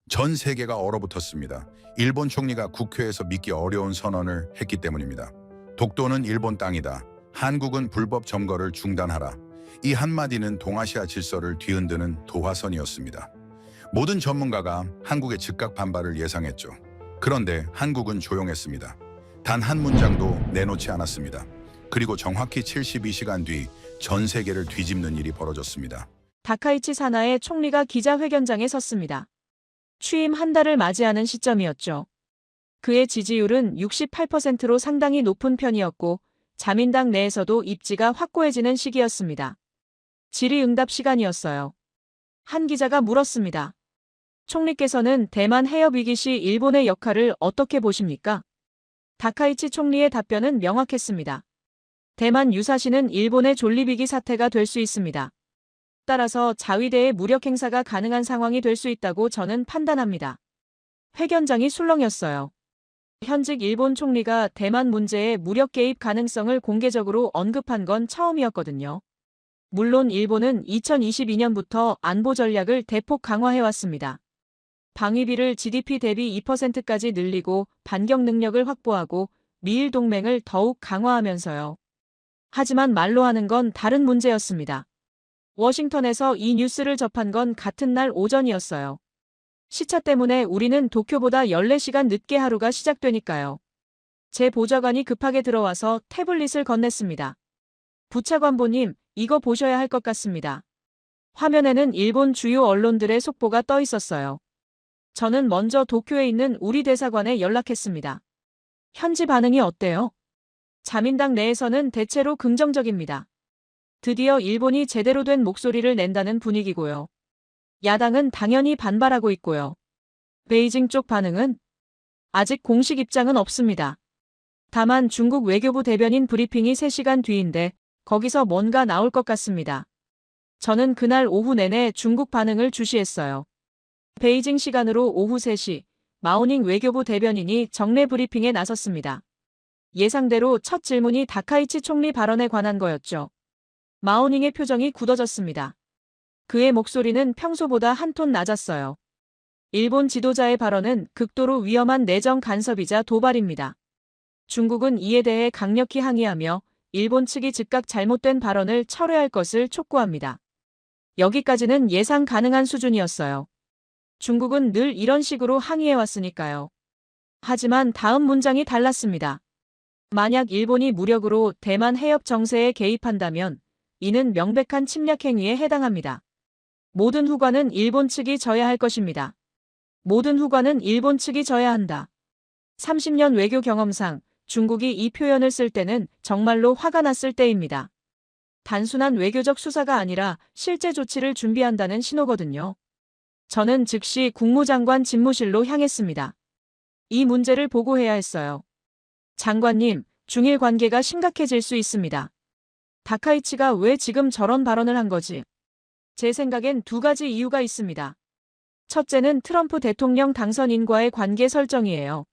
전 세계가 얼어붙었습니다. 일본 총리가 국회에서 믿기 어려운 선언을 했기 때문입니다. 독도는 일본 땅이다. 한국은 불법 점거를 중단하라. 이 한마디는 동아시아 질서를 뒤흔드는 도화선이었습니다. 모든 전문가가 한국의 즉각 반발을 예상했죠. 그런데 한국은 조용했습니다. 단 한 문장도 내놓지 않았습니다. 그리고 정확히 72시간 뒤 전 세계를 뒤집는 일이 벌어졌습니다. 다카이치 사나에 총리가 기자회견장에 섰습니다. 취임 한 달을 맞이하는 시점이었죠. 그의 지지율은 68%로 상당히 높은 편이었고 자민당 내에서도 입지가 확고해지는 시기였습니다. 질의응답 시간이었어요. 한 기자가 물었습니다. 총리께서는 대만 해협 위기 시 일본의 역할을 어떻게 보십니까? 다카이치 총리의 답변은 명확했습니다. 대만 유사시는 일본의 존립위기 사태가 될 수 있습니다. 따라서 자위대의 무력 행사가 가능한 상황이 될 수 있다고 저는 판단합니다. 회견장이 술렁였어요. 현직 일본 총리가 대만 문제의 무력 개입 가능성을 공개적으로 언급한 건 처음이었거든요. 물론 일본은 2022년부터 안보 전략을 대폭 강화해왔습니다. 방위비를 GDP 대비 2%까지 늘리고 반격 능력을 확보하고 미일 동맹을 더욱 강화하면서요. 하지만 말로 하는 건 다른 문제였습니다. 워싱턴에서 이 뉴스를 접한 건 같은 날 오전이었어요. 시차 때문에 우리는 도쿄보다 14시간 늦게 하루가 시작되니까요. 제 보좌관이 급하게 들어와서 태블릿을 건넸습니다. 부차관보님, 이거 보셔야 할 것 같습니다. 화면에는 일본 주요 언론들의 속보가 떠 있었어요. 저는 먼저 도쿄에 있는 우리 대사관에 연락했습니다. 현지 반응이 어때요? 자민당 내에서는 대체로 긍정적입니다. 드디어 일본이 제대로 된 목소리를 낸다는 분위기고요. 야당은 당연히 반발하고 있고요. 베이징 쪽 반응은? 아직 공식 입장은 없습니다. 다만 중국 외교부 대변인 브리핑이 3시간 뒤인데 거기서 뭔가 나올 것 같습니다. 저는 그날 오후 내내 중국 반응을 주시했어요. 베이징 시간으로 오후 3시, 마오닝 외교부 대변인이 정례 브리핑에 나섰습니다. 예상대로 첫 질문이 다카이치 총리 발언에 관한 거였죠. 마오닝의 표정이 굳어졌습니다. 그의 목소리는 평소보다 한 톤 낮았어요. 일본 지도자의 발언은 극도로 위험한 내정 간섭이자 도발입니다. 중국은 이에 대해 강력히 항의하며 일본 측이 즉각 잘못된 발언을 철회할 것을 촉구합니다. 여기까지는 예상 가능한 수준이었어요. 중국은 늘 이런 식으로 항의해왔으니까요. 하지만 다음 문장이 달랐습니다. 만약 일본이 무력으로 대만 해협 정세에 개입한다면 이는 명백한 침략 행위에 해당합니다. 모든 후과는 일본 측이 져야 할 것입니다. 모든 후과는 일본 측이 져야 한다. 30년 외교 경험상 중국이 이 표현을 쓸 때는 정말로 화가 났을 때입니다. 단순한 외교적 수사가 아니라 실제 조치를 준비한다는 신호거든요. 저는 즉시 국무장관 집무실로 향했습니다. 이 문제를 보고해야 했어요. 장관님, 중일 관계가 심각해질 수 있습니다. 다카이치가 왜 지금 저런 발언을 한 거지? 제 생각엔 2가지 이유가 있습니다. 첫째는 트럼프 대통령 당선인과의 관계 설정이에요.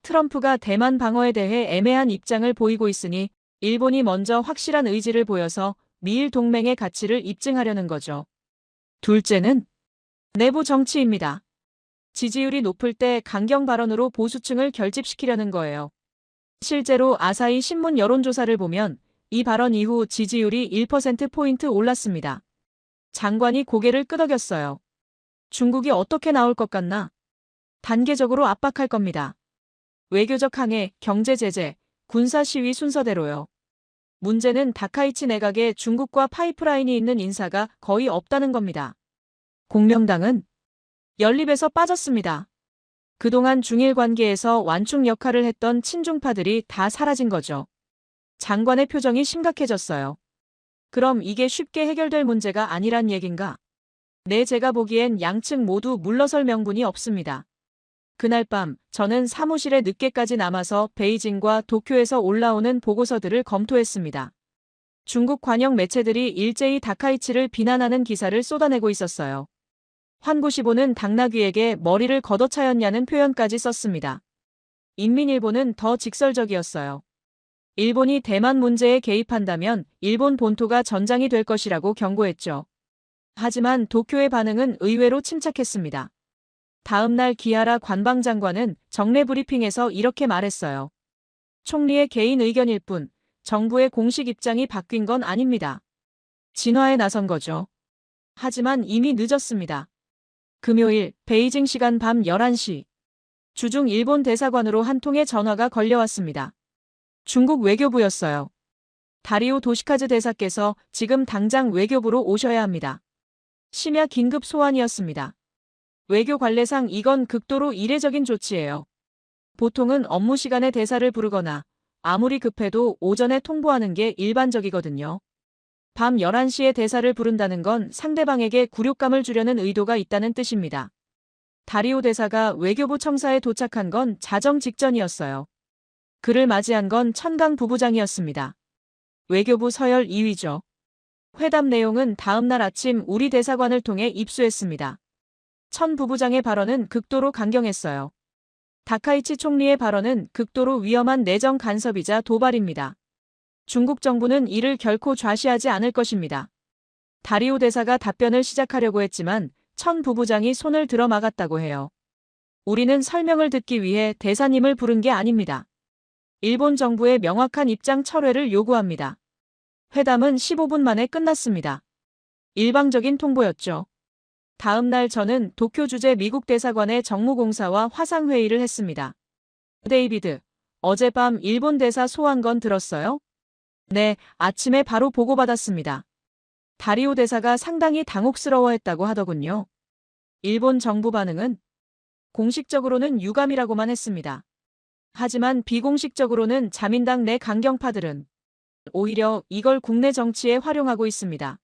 트럼프가 대만 방어에 대해 애매한 입장을 보이고 있으니 일본이 먼저 확실한 의지를 보여서 미일 동맹의 가치를 입증하려는 거죠. 둘째는 내부 정치입니다. 지지율이 높을 때 강경 발언으로 보수층을 결집시키려는 거예요. 실제로 아사히 신문 여론조사를 보면 이 발언 이후 지지율이 1%포인트 올랐습니다. 장관이 고개를 끄덕였어요. 중국이 어떻게 나올 것 같나? 단계적으로 압박할 겁니다. 외교적 항해, 경제 제재, 군사 시위 순서대로요. 문제는 다카이치 내각에 중국과 파이프라인이 있는 인사가 거의 없다는 겁니다. 공명당은 연립에서 빠졌습니다. 그동안 중일 관계에서 완충 역할을 했던 친중파들이 다 사라진 거죠. 장관의 표정이 심각해졌어요. 그럼 이게 쉽게 해결될 문제가 아니란 얘긴가? 네, 제가 보기엔 양측 모두 물러설 명분이 없습니다. 그날 밤 저는 사무실에 늦게까지 남아서 베이징과 도쿄에서 올라오는 보고서들을 검토했습니다. 중국 관영 매체들이 일제히 다카이치를 비난하는 기사를 쏟아내고 있었어요. 환구시보는 당나귀에게 머리를 걷어차였냐는 표현까지 썼습니다. 인민일보는 더 직설적이었어요. 일본이 대만 문제에 개입한다면 일본 본토가 전장이 될 것이라고 경고했죠. 하지만 도쿄의 반응은 의외로 침착했습니다. 다음 날 기하라 관방장관은 정례 브리핑에서 이렇게 말했어요. 총리의 개인 의견일 뿐 정부의 공식 입장이 바뀐 건 아닙니다. 진화에 나선 거죠. 하지만 이미 늦었습니다. 금요일 베이징 시간 밤 11시. 주중 일본 대사관으로 한 통의 전화가 걸려왔습니다. 중국 외교부였어요. 다리오 도시카즈 대사께서 지금 당장 외교부로 오셔야 합니다. 심야 긴급 소환이었습니다. 외교 관례상 이건 극도로 이례적인 조치예요. 보통은 업무 시간에 대사를 부르거나 아무리 급해도 오전에 통보하는 게 일반적이거든요. 밤 11시에 대사를 부른다는 건 상대방에게 굴욕감을 주려는 의도가 있다는 뜻입니다. 다리오 대사가 외교부 청사에 도착한 건 자정 직전이었어요. 그를 맞이한 건 천강 부부장이었습니다. 외교부 서열 2위죠. 회담 내용은 다음 날 아침 우리 대사관을 통해 입수했습니다. 천 부부장의 발언은 극도로 강경했어요. 다카이치 총리의 발언은 극도로 위험한 내정 간섭이자 도발입니다. 중국 정부는 이를 결코 좌시하지 않을 것입니다. 다리오 대사가 답변을 시작하려고 했지만 천 부부장이 손을 들어 막았다고 해요. 우리는 설명을 듣기 위해 대사님을 부른 게 아닙니다. 일본 정부의 명확한 입장 철회를 요구합니다. 회담은 15분 만에 끝났습니다. 일방적인 통보였죠. 다음 날 저는 도쿄 주재 미국 대사관의 정무공사와 화상회의를 했습니다. 데이비드, 어젯밤 일본 대사 소환 건 들었어요? 네, 아침에 바로 보고받았습니다. 다리오 대사가 상당히 당혹스러워했다고 하더군요. 일본 정부 반응은 공식적으로는 유감이라고만 했습니다. 하지만 비공식적으로는 자민당 내 강경파들은 오히려 이걸 국내 정치에 활용하고 있습니다.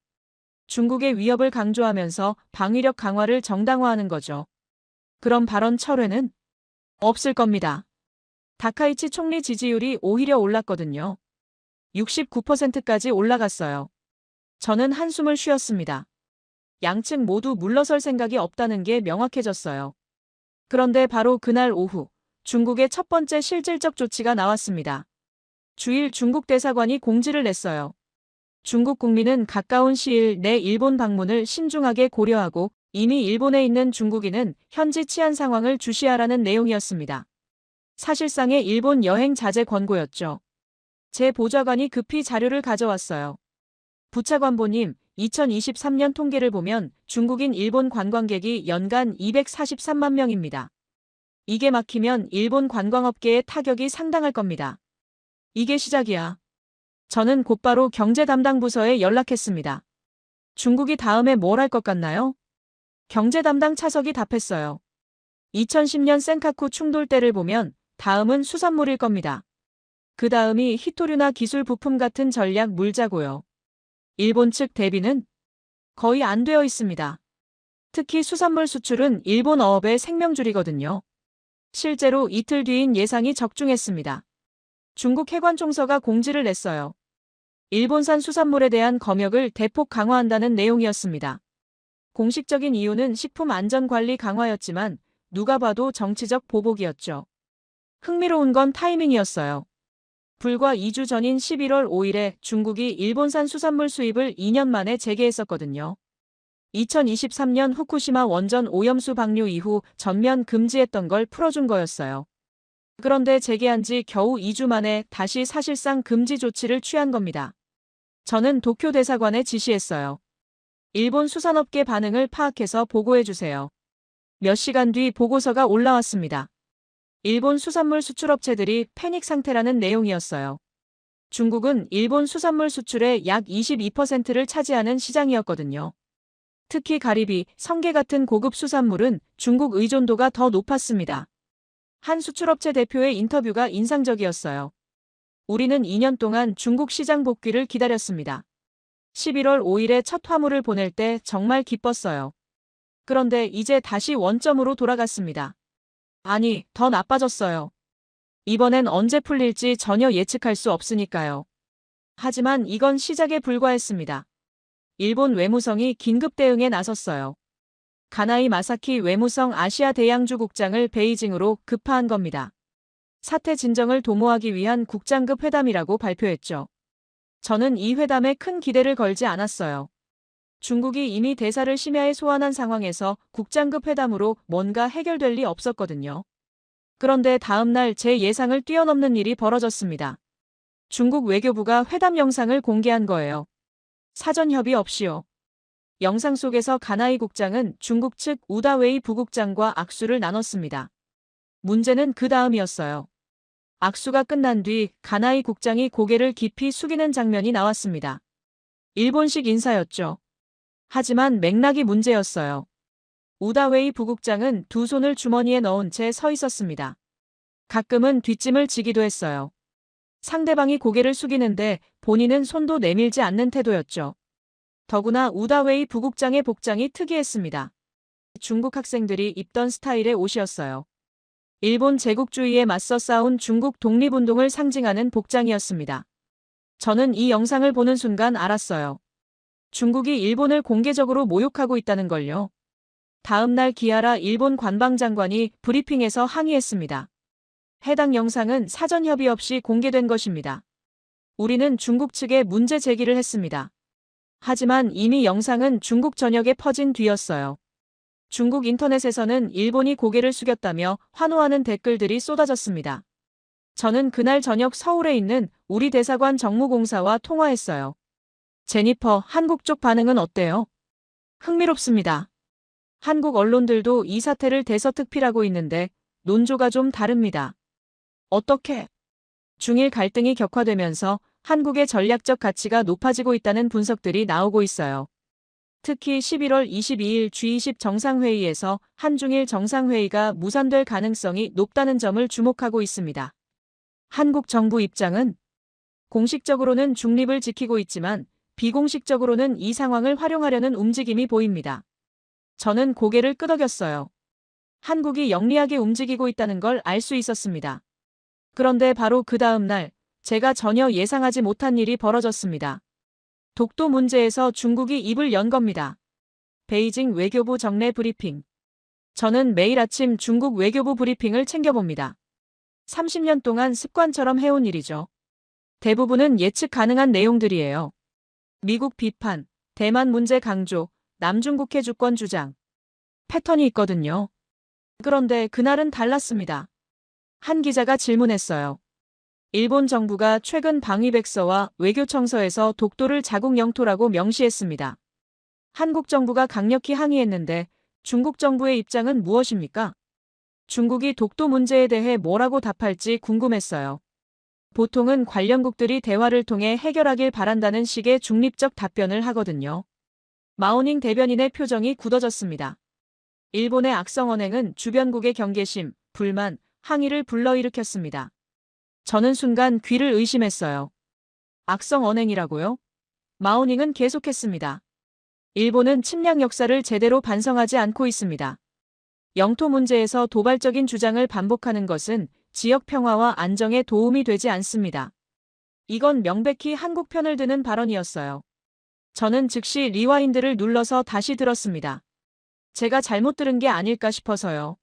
중국의 위협을 강조하면서 방위력 강화를 정당화하는 거죠. 그럼 발언 철회는 없을 겁니다. 다카이치 총리 지지율이 오히려 올랐거든요. 69%까지 올라갔어요. 저는 한숨을 쉬었습니다. 양측 모두 물러설 생각이 없다는 게 명확해졌어요. 그런데 바로 그날 오후 중국의 첫 번째 실질적 조치가 나왔습니다. 주일 중국 대사관이 공지를 냈어요. 중국 국민은 가까운 시일 내 일본 방문을 신중하게 고려하고 이미 일본에 있는 중국인은 현지 치안 상황을 주시하라는 내용이었습니다. 사실상의 일본 여행 자제 권고였죠. 제 보좌관이 급히 자료를 가져왔어요. 부차관보님, 2023년 통계를 보면 중국인 일본 관광객이 연간 243만 명입니다. 이게 막히면 일본 관광업계에 타격이 상당할 겁니다. 이게 시작이야. 저는 곧바로 경제 담당 부서에 연락했습니다. 중국이 다음에 뭘 할 것 같나요? 경제 담당 차석이 답했어요. 2010년 센카쿠 충돌 때를 보면 다음은 수산물일 겁니다. 그 다음이 히토류나 기술 부품 같은 전략 물자고요. 일본 측 대비는 거의 안 되어 있습니다. 특히 수산물 수출은 일본 어업의 생명줄이거든요. 실제로 이틀 뒤인 예상이 적중했습니다. 중국 해관총서가 공지를 냈어요. 일본산 수산물에 대한 검역을 대폭 강화한다는 내용이었습니다. 공식적인 이유는 식품안전관리 강화였지만 누가 봐도 정치적 보복이었죠. 흥미로운 건 타이밍이었어요. 불과 2주 전인 11월 5일에 중국이 일본산 수산물 수입을 2년 만에 재개했었거든요. 2023년 후쿠시마 원전 오염수 방류 이후 전면 금지했던 걸 풀어준 거였어요. 그런데 재개한 지 겨우 2주 만에 다시 사실상 금지 조치를 취한 겁니다. 저는 도쿄 대사관에 지시했어요. 일본 수산업계 반응을 파악해서 보고해주세요. 몇 시간 뒤 보고서가 올라왔습니다. 일본 수산물 수출업체들이 패닉 상태라는 내용이었어요. 중국은 일본 수산물 수출의 약 22%를 차지하는 시장이었거든요. 특히 가리비, 성게 같은 고급 수산물은 중국 의존도가 더 높았습니다. 한 수출업체 대표의 인터뷰가 인상적이었어요. 우리는 2년 동안 중국 시장 복귀를 기다렸습니다. 11월 5일에 첫 화물을 보낼 때 정말 기뻤어요. 그런데 이제 다시 원점으로 돌아갔습니다. 아니, 더 나빠졌어요. 이번엔 언제 풀릴지 전혀 예측할 수 없으니까요. 하지만 이건 시작에 불과했습니다. 일본 외무성이 긴급 대응에 나섰어요. 가나이 마사키 외무성 아시아 대양주 국장을 베이징으로 급파한 겁니다. 사태 진정을 도모하기 위한 국장급 회담이라고 발표했죠. 저는 이 회담에 큰 기대를 걸지 않았어요. 중국이 이미 대사를 심야에 소환한 상황에서 국장급 회담으로 뭔가 해결될 리 없었거든요. 그런데 다음 날 제 예상을 뛰어넘는 일이 벌어졌습니다. 중국 외교부가 회담 영상을 공개한 거예요. 사전 협의 없이요. 영상 속에서 가나이 국장은 중국 측 우다웨이 부국장과 악수를 나눴습니다. 문제는 그 다음이었어요. 악수가 끝난 뒤 가나이 국장이 고개를 깊이 숙이는 장면이 나왔습니다. 일본식 인사였죠. 하지만 맥락이 문제였어요. 우다웨이 부국장은 두 손을 주머니에 넣은 채 서 있었습니다. 가끔은 뒷짐을 지기도 했어요. 상대방이 고개를 숙이는데 본인은 손도 내밀지 않는 태도였죠. 더구나 우다웨이 부국장의 복장이 특이했습니다. 중국 학생들이 입던 스타일의 옷이었어요. 일본 제국주의에 맞서 싸운 중국 독립운동을 상징하는 복장이었습니다. 저는 이 영상을 보는 순간 알았어요. 중국이 일본을 공개적으로 모욕하고 있다는 걸요. 다음 날 기아라 일본 관방장관이 브리핑에서 항의했습니다. 해당 영상은 사전 협의 없이 공개된 것입니다. 우리는 중국 측에 문제 제기를 했습니다. 하지만 이미 영상은 중국 전역에 퍼진 뒤였어요. 중국 인터넷에서는 일본이 고개를 숙였다며 환호하는 댓글들이 쏟아졌습니다. 저는 그날 저녁 서울에 있는 우리 대사관 정무공사와 통화했어요. 제니퍼, 한국 쪽 반응은 어때요? 흥미롭습니다. 한국 언론들도 이 사태를 대서특필하고 있는데 논조가 좀 다릅니다. 어떻게? 중일 갈등이 격화되면서 한국의 전략적 가치가 높아지고 있다는 분석들이 나오고 있어요. 특히 11월 22일 G20 정상회의에서 한중일 정상회의가 무산될 가능성이 높다는 점을 주목하고 있습니다. 한국 정부 입장은 공식적으로는 중립을 지키고 있지만 비공식적으로는 이 상황을 활용하려는 움직임이 보입니다. 저는 고개를 끄덕였어요. 한국이 영리하게 움직이고 있다는 걸 알 수 있었습니다. 그런데 바로 그 다음 날 제가 전혀 예상하지 못한 일이 벌어졌습니다. 독도 문제에서 중국이 입을 연 겁니다. 베이징 외교부 정례 브리핑. 저는 매일 아침 중국 외교부 브리핑을 챙겨봅니다. 30년 동안 습관처럼 해온 일이죠. 대부분은 예측 가능한 내용들이에요. 미국 비판, 대만 문제 강조, 남중국해 주권 주장. 패턴이 있거든요. 그런데 그날은 달랐습니다. 한 기자가 질문했어요. 일본 정부가 최근 방위백서와 외교청서에서 독도를 자국 영토라고 명시했습니다. 한국 정부가 강력히 항의했는데 중국 정부의 입장은 무엇입니까? 중국이 독도 문제에 대해 뭐라고 답할지 궁금했어요. 보통은 관련국들이 대화를 통해 해결하길 바란다는 식의 중립적 답변을 하거든요. 마오닝 대변인의 표정이 굳어졌습니다. 일본의 악성 언행은 주변국의 경계심, 불만, 항의를 불러일으켰습니다. 저는 순간 귀를 의심했어요. 악성 언행이라고요? 마오닝은 계속했습니다. 일본은 침략 역사를 제대로 반성하지 않고 있습니다. 영토 문제에서 도발적인 주장을 반복하는 것은 지역 평화와 안정에 도움이 되지 않습니다. 이건 명백히 한국 편을 드는 발언이었어요. 저는 즉시 리와인드를 눌러서 다시 들었습니다. 제가 잘못 들은 게 아닐까 싶어서요.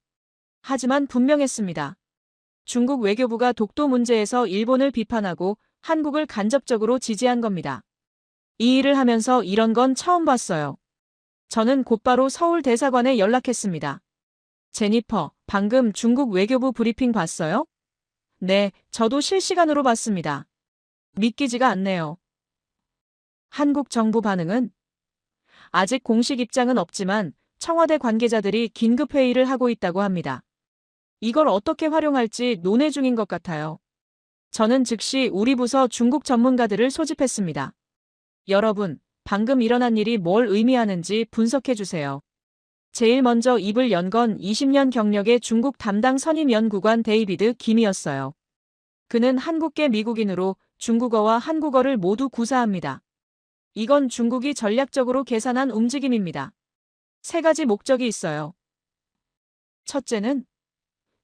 하지만 분명했습니다. 중국 외교부가 독도 문제에서 일본을 비판하고 한국을 간접적으로 지지한 겁니다. 이 일을 하면서 이런 건 처음 봤어요. 저는 곧바로 서울 대사관에 연락했습니다. 제니퍼, 방금 중국 외교부 브리핑 봤어요? 네, 저도 실시간으로 봤습니다. 믿기지가 않네요. 한국 정부 반응은? 아직 공식 입장은 없지만 청와대 관계자들이 긴급 회의를 하고 있다고 합니다. 이걸 어떻게 활용할지 논의 중인 것 같아요. 저는 즉시 우리 부서 중국 전문가들을 소집했습니다. 여러분, 방금 일어난 일이 뭘 의미하는지 분석해 주세요. 제일 먼저 입을 연 건 20년 경력의 중국 담당 선임 연구관 데이비드 김이었어요. 그는 한국계 미국인으로 중국어와 한국어를 모두 구사합니다. 이건 중국이 전략적으로 계산한 움직임입니다. 세 가지 목적이 있어요. 첫째는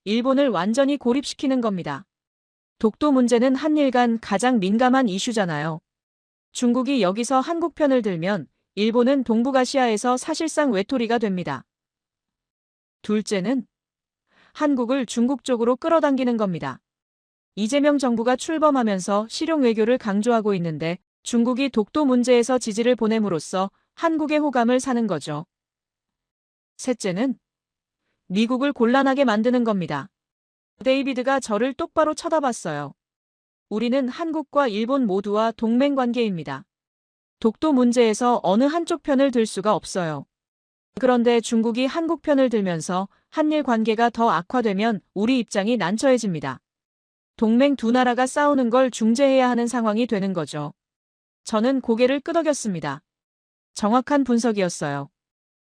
일본을 완전히 고립시키는 겁니다. 독도 문제는 한일 간 가장 민감한 이슈잖아요. 중국이 여기서 한국 편을 들면 일본은 동북아시아에서 사실상 외톨이가 됩니다. 둘째는 한국을 중국 쪽으로 끌어당기는 겁니다. 이재명 정부가 출범하면서 실용 외교를 강조하고 있는데 중국이 독도 문제에서 지지를 보냄으로써 한국의 호감을 사는 거죠. 셋째는 미국을 곤란하게 만드는 겁니다. 데이비드가 저를 똑바로 쳐다봤어요. 우리는 한국과 일본 모두와 동맹 관계입니다. 독도 문제에서 어느 한쪽 편을 들 수가 없어요. 그런데 중국이 한국 편을 들면서 한일 관계가 더 악화되면 우리 입장이 난처해집니다. 동맹 두 나라가 싸우는 걸 중재해야 하는 상황이 되는 거죠. 저는 고개를 끄덕였습니다. 정확한 분석이었어요.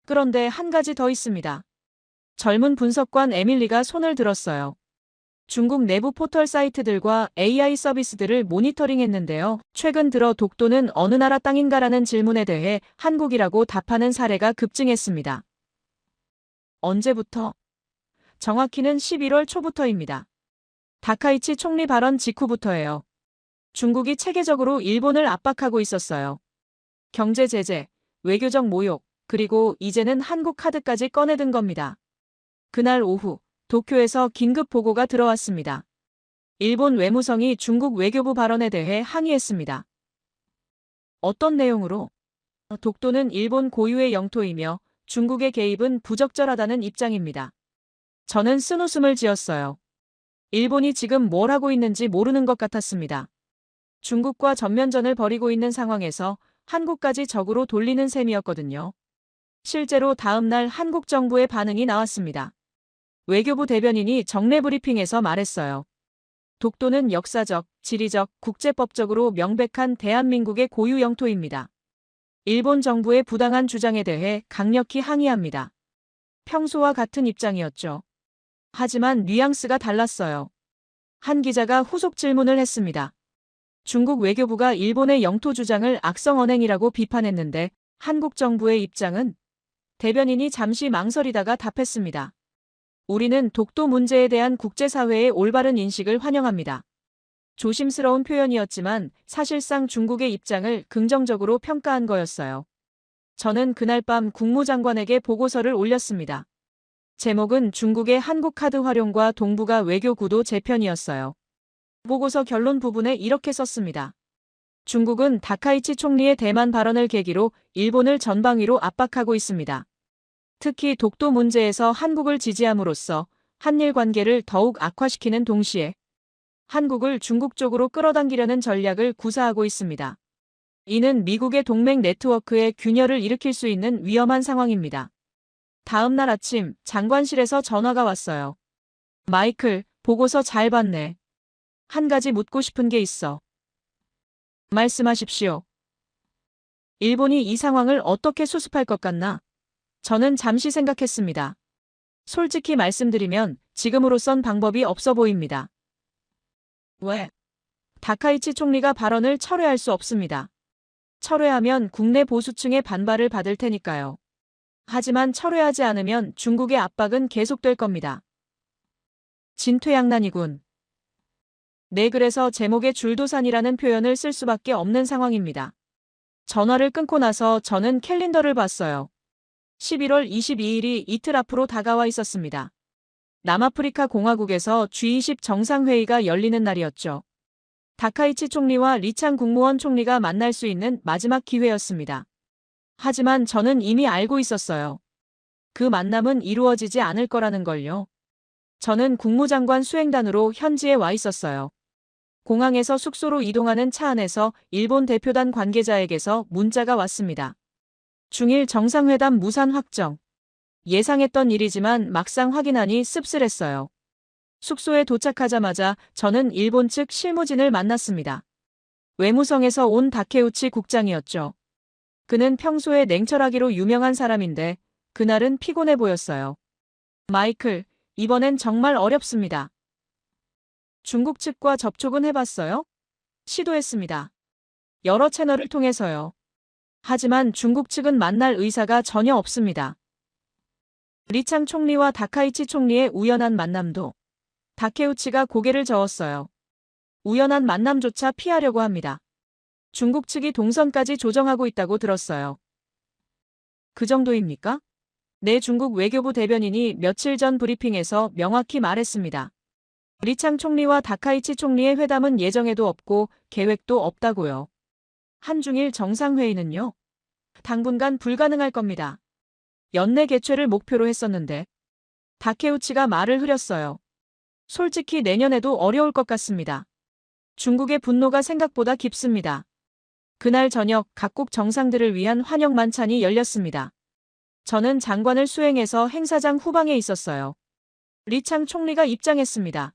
그런데 한 가지 더 있습니다. 젊은 분석관 에밀리가 손을 들었어요. 중국 내부 포털 사이트들과 AI 서비스들을 모니터링했는데요. 최근 들어 독도는 어느 나라 땅인가라는 질문에 대해 한국이라고 답하는 사례가 급증했습니다. 언제부터? 정확히는 11월 초부터입니다. 다카이치 총리 발언 직후부터예요. 중국이 체계적으로 일본을 압박하고 있었어요. 경제 제재, 외교적 모욕, 그리고 이제는 한국 카드까지 꺼내든 겁니다. 그날 오후 도쿄에서 긴급 보고가 들어왔습니다. 일본 외무성이 중국 외교부 발언에 대해 항의했습니다. 어떤 내용으로? 독도는 일본 고유의 영토이며 중국의 개입은 부적절하다는 입장입니다. 저는 쓴웃음을 지었어요. 일본이 지금 뭘 하고 있는지 모르는 것 같았습니다. 중국과 전면전을 벌이고 있는 상황에서 한국까지 적으로 돌리는 셈이었거든요. 실제로 다음 날 한국 정부의 반응이 나왔습니다. 외교부 대변인이 정례 브리핑에서 말했어요. 독도는 역사적, 지리적, 국제법적으로 명백한 대한민국의 고유 영토입니다. 일본 정부의 부당한 주장에 대해 강력히 항의합니다. 평소와 같은 입장이었죠. 하지만 뉘앙스가 달랐어요. 한 기자가 후속 질문을 했습니다. 중국 외교부가 일본의 영토 주장을 악성 언행이라고 비판했는데 한국 정부의 입장은? 대변인이 잠시 망설이다가 답했습니다. 우리는 독도 문제에 대한 국제사회의 올바른 인식을 환영합니다. 조심스러운 표현이었지만 사실상 중국의 입장을 긍정적으로 평가한 거였어요. 저는 그날 밤 국무장관에게 보고서를 올렸습니다. 제목은 중국의 한국 카드 활용과 동북아 외교 구도 재편이었어요. 보고서 결론 부분에 이렇게 썼습니다. 중국은 다카이치 총리의 대만 발언을 계기로 일본을 전방위로 압박하고 있습니다. 특히 독도 문제에서 한국을 지지함으로써 한일 관계를 더욱 악화시키는 동시에 한국을 중국 쪽으로 끌어당기려는 전략을 구사하고 있습니다. 이는 미국의 동맹 네트워크에 균열을 일으킬 수 있는 위험한 상황입니다. 다음 날 아침 장관실에서 전화가 왔어요. 마이클, 보고서 잘 봤네. 한 가지 묻고 싶은 게 있어. 말씀하십시오. 일본이 이 상황을 어떻게 수습할 것 같나? 저는 잠시 생각했습니다. 솔직히 말씀드리면 지금으로선 방법이 없어 보입니다. 왜? 다카이치 총리가 발언을 철회할 수 없습니다. 철회하면 국내 보수층의 반발을 받을 테니까요. 하지만 철회하지 않으면 중국의 압박은 계속될 겁니다. 진퇴양난이군. 네, 그래서 제목에 줄도산이라는 표현을 쓸 수밖에 없는 상황입니다. 전화를 끊고 나서 저는 캘린더를 봤어요. 11월 22일이 이틀 앞으로 다가와 있었습니다. 남아프리카 공화국에서 G20 정상회의가 열리는 날이었죠. 다카이치 총리와 리창 국무원 총리가 만날 수 있는 마지막 기회였습니다. 하지만 저는 이미 알고 있었어요. 그 만남은 이루어지지 않을 거라는 걸요. 저는 국무장관 수행단으로 현지에 와 있었어요. 공항에서 숙소로 이동하는 차 안에서 일본 대표단 관계자에게서 문자가 왔습니다. 중일 정상회담 무산 확정. 예상했던 일이지만 막상 확인하니 씁쓸했어요. 숙소에 도착하자마자 저는 일본 측 실무진을 만났습니다. 외무성에서 온 다케우치 국장이었죠. 그는 평소에 냉철하기로 유명한 사람인데 그날은 피곤해 보였어요. 마이클, 이번엔 정말 어렵습니다. 중국 측과 접촉은 해봤어요? 시도했습니다. 여러 채널을 통해서요. 하지만 중국 측은 만날 의사가 전혀 없습니다. 리창 총리와 다카이치 총리의 우연한 만남도. 다케우치가 고개를 저었어요. 우연한 만남조차 피하려고 합니다. 중국 측이 동선까지 조정하고 있다고 들었어요. 그 정도입니까? 네, 중국 외교부 대변인이 며칠 전 브리핑에서 명확히 말했습니다. 리창 총리와 다카이치 총리의 회담은 예정에도 없고 계획도 없다고요. 한중일 정상회의는요? 당분간 불가능할 겁니다. 연내 개최를 목표로 했었는데. 다케우치가 말을 흐렸어요. 솔직히 내년에도 어려울 것 같습니다. 중국의 분노가 생각보다 깊습니다. 그날 저녁 각국 정상들을 위한 환영 만찬이 열렸습니다. 저는 장관을 수행해서 행사장 후방에 있었어요. 리창 총리가 입장했습니다.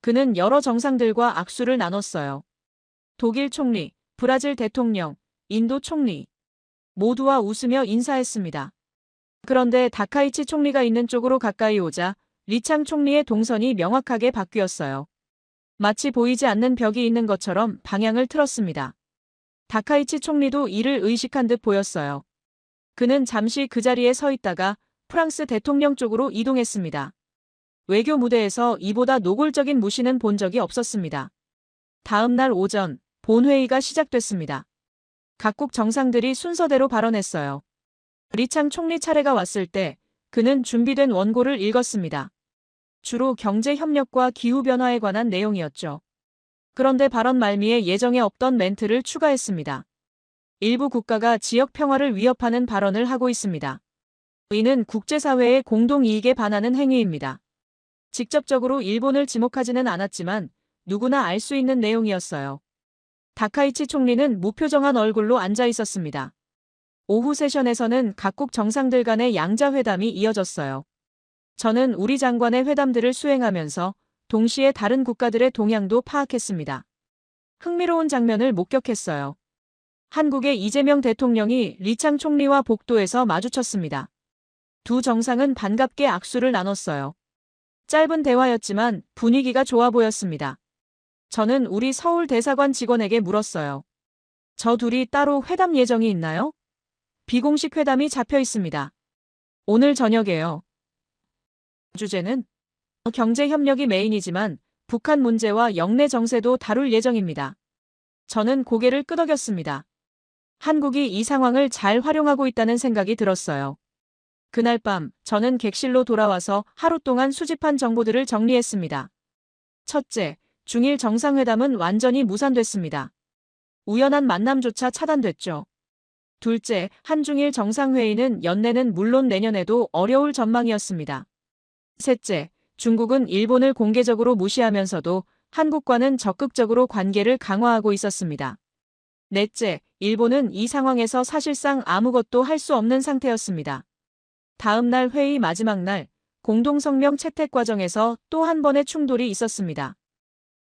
그는 여러 정상들과 악수를 나눴어요. 독일 총리, 브라질 대통령, 인도 총리 모두와 웃으며 인사했습니다. 그런데 다카이치 총리가 있는 쪽으로 가까이 오자 리창 총리의 동선이 명확하게 바뀌었어요. 마치 보이지 않는 벽이 있는 것처럼 방향을 틀었습니다. 다카이치 총리도 이를 의식한 듯 보였어요. 그는 잠시 그 자리에 서 있다가 프랑스 대통령 쪽으로 이동했습니다. 외교 무대에서 이보다 노골적인 무시는 본 적이 없었습니다. 다음 날 오전 본회의가 시작됐습니다. 각국 정상들이 순서대로 발언했어요. 리창 총리 차례가 왔을 때 그는 준비된 원고를 읽었습니다. 주로 경제 협력과 기후변화에 관한 내용이었죠. 그런데 발언 말미에 예정에 없던 멘트를 추가했습니다. 일부 국가가 지역 평화를 위협하는 발언을 하고 있습니다. 이는 국제사회의 공동이익에 반하는 행위입니다. 직접적으로 일본을 지목하지는 않았지만 누구나 알 수 있는 내용이었어요. 다카이치 총리는 무표정한 얼굴로 앉아 있었습니다. 오후 세션에서는 각국 정상들 간의 양자회담이 이어졌어요. 저는 우리 장관의 회담들을 수행하면서 동시에 다른 국가들의 동향도 파악했습니다. 흥미로운 장면을 목격했어요. 한국의 이재명 대통령이 리창 총리와 복도에서 마주쳤습니다. 두 정상은 반갑게 악수를 나눴어요. 짧은 대화였지만 분위기가 좋아 보였습니다. 저는 우리 서울 대사관 직원에게 물었어요. 저 둘이 따로 회담 예정이 있나요? 비공식 회담이 잡혀 있습니다. 오늘 저녁에요. 주제는 경제 협력이 메인이지만 북한 문제와 영내 정세도 다룰 예정입니다. 저는 고개를 끄덕였습니다. 한국이 이 상황을 잘 활용하고 있다는 생각이 들었어요. 그날 밤 저는 객실로 돌아와서 하루 동안 수집한 정보들을 정리했습니다. 첫째, 중일 정상회담은 완전히 무산됐습니다. 우연한 만남조차 차단됐죠. 둘째, 한중일 정상회의는 연내는 물론 내년에도 어려울 전망이었습니다. 셋째, 중국은 일본을 공개적으로 무시하면서도 한국과는 적극적으로 관계를 강화하고 있었습니다. 넷째, 일본은 이 상황에서 사실상 아무것도 할 수 없는 상태였습니다. 다음 날 회의 마지막 날, 공동성명 채택 과정에서 또 한 번의 충돌이 있었습니다.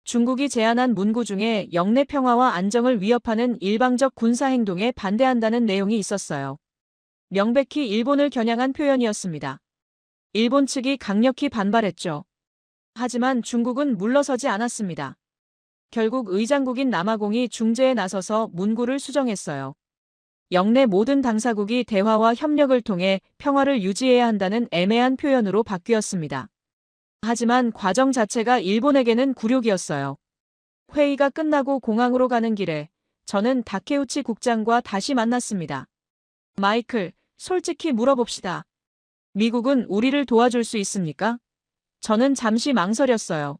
중국이 제안한 문구 중에 영내 평화와 안정을 위협하는 일방적 군사행동에 반대한다는 내용이 있었어요. 명백히 일본을 겨냥한 표현이었습니다. 일본 측이 강력히 반발했죠. 하지만 중국은 물러서지 않았습니다. 결국 의장국인 남아공이 중재에 나서서 문구를 수정했어요. 영내 모든 당사국이 대화와 협력을 통해 평화를 유지해야 한다는 애매한 표현으로 바뀌었습니다. 하지만 과정 자체가 일본에게는 굴욕이었어요. 회의가 끝나고 공항으로 가는 길에 저는 다케우치 국장과 다시 만났습니다. 마이클, 솔직히 물어봅시다. 미국은 우리를 도와줄 수 있습니까? 저는 잠시 망설였어요.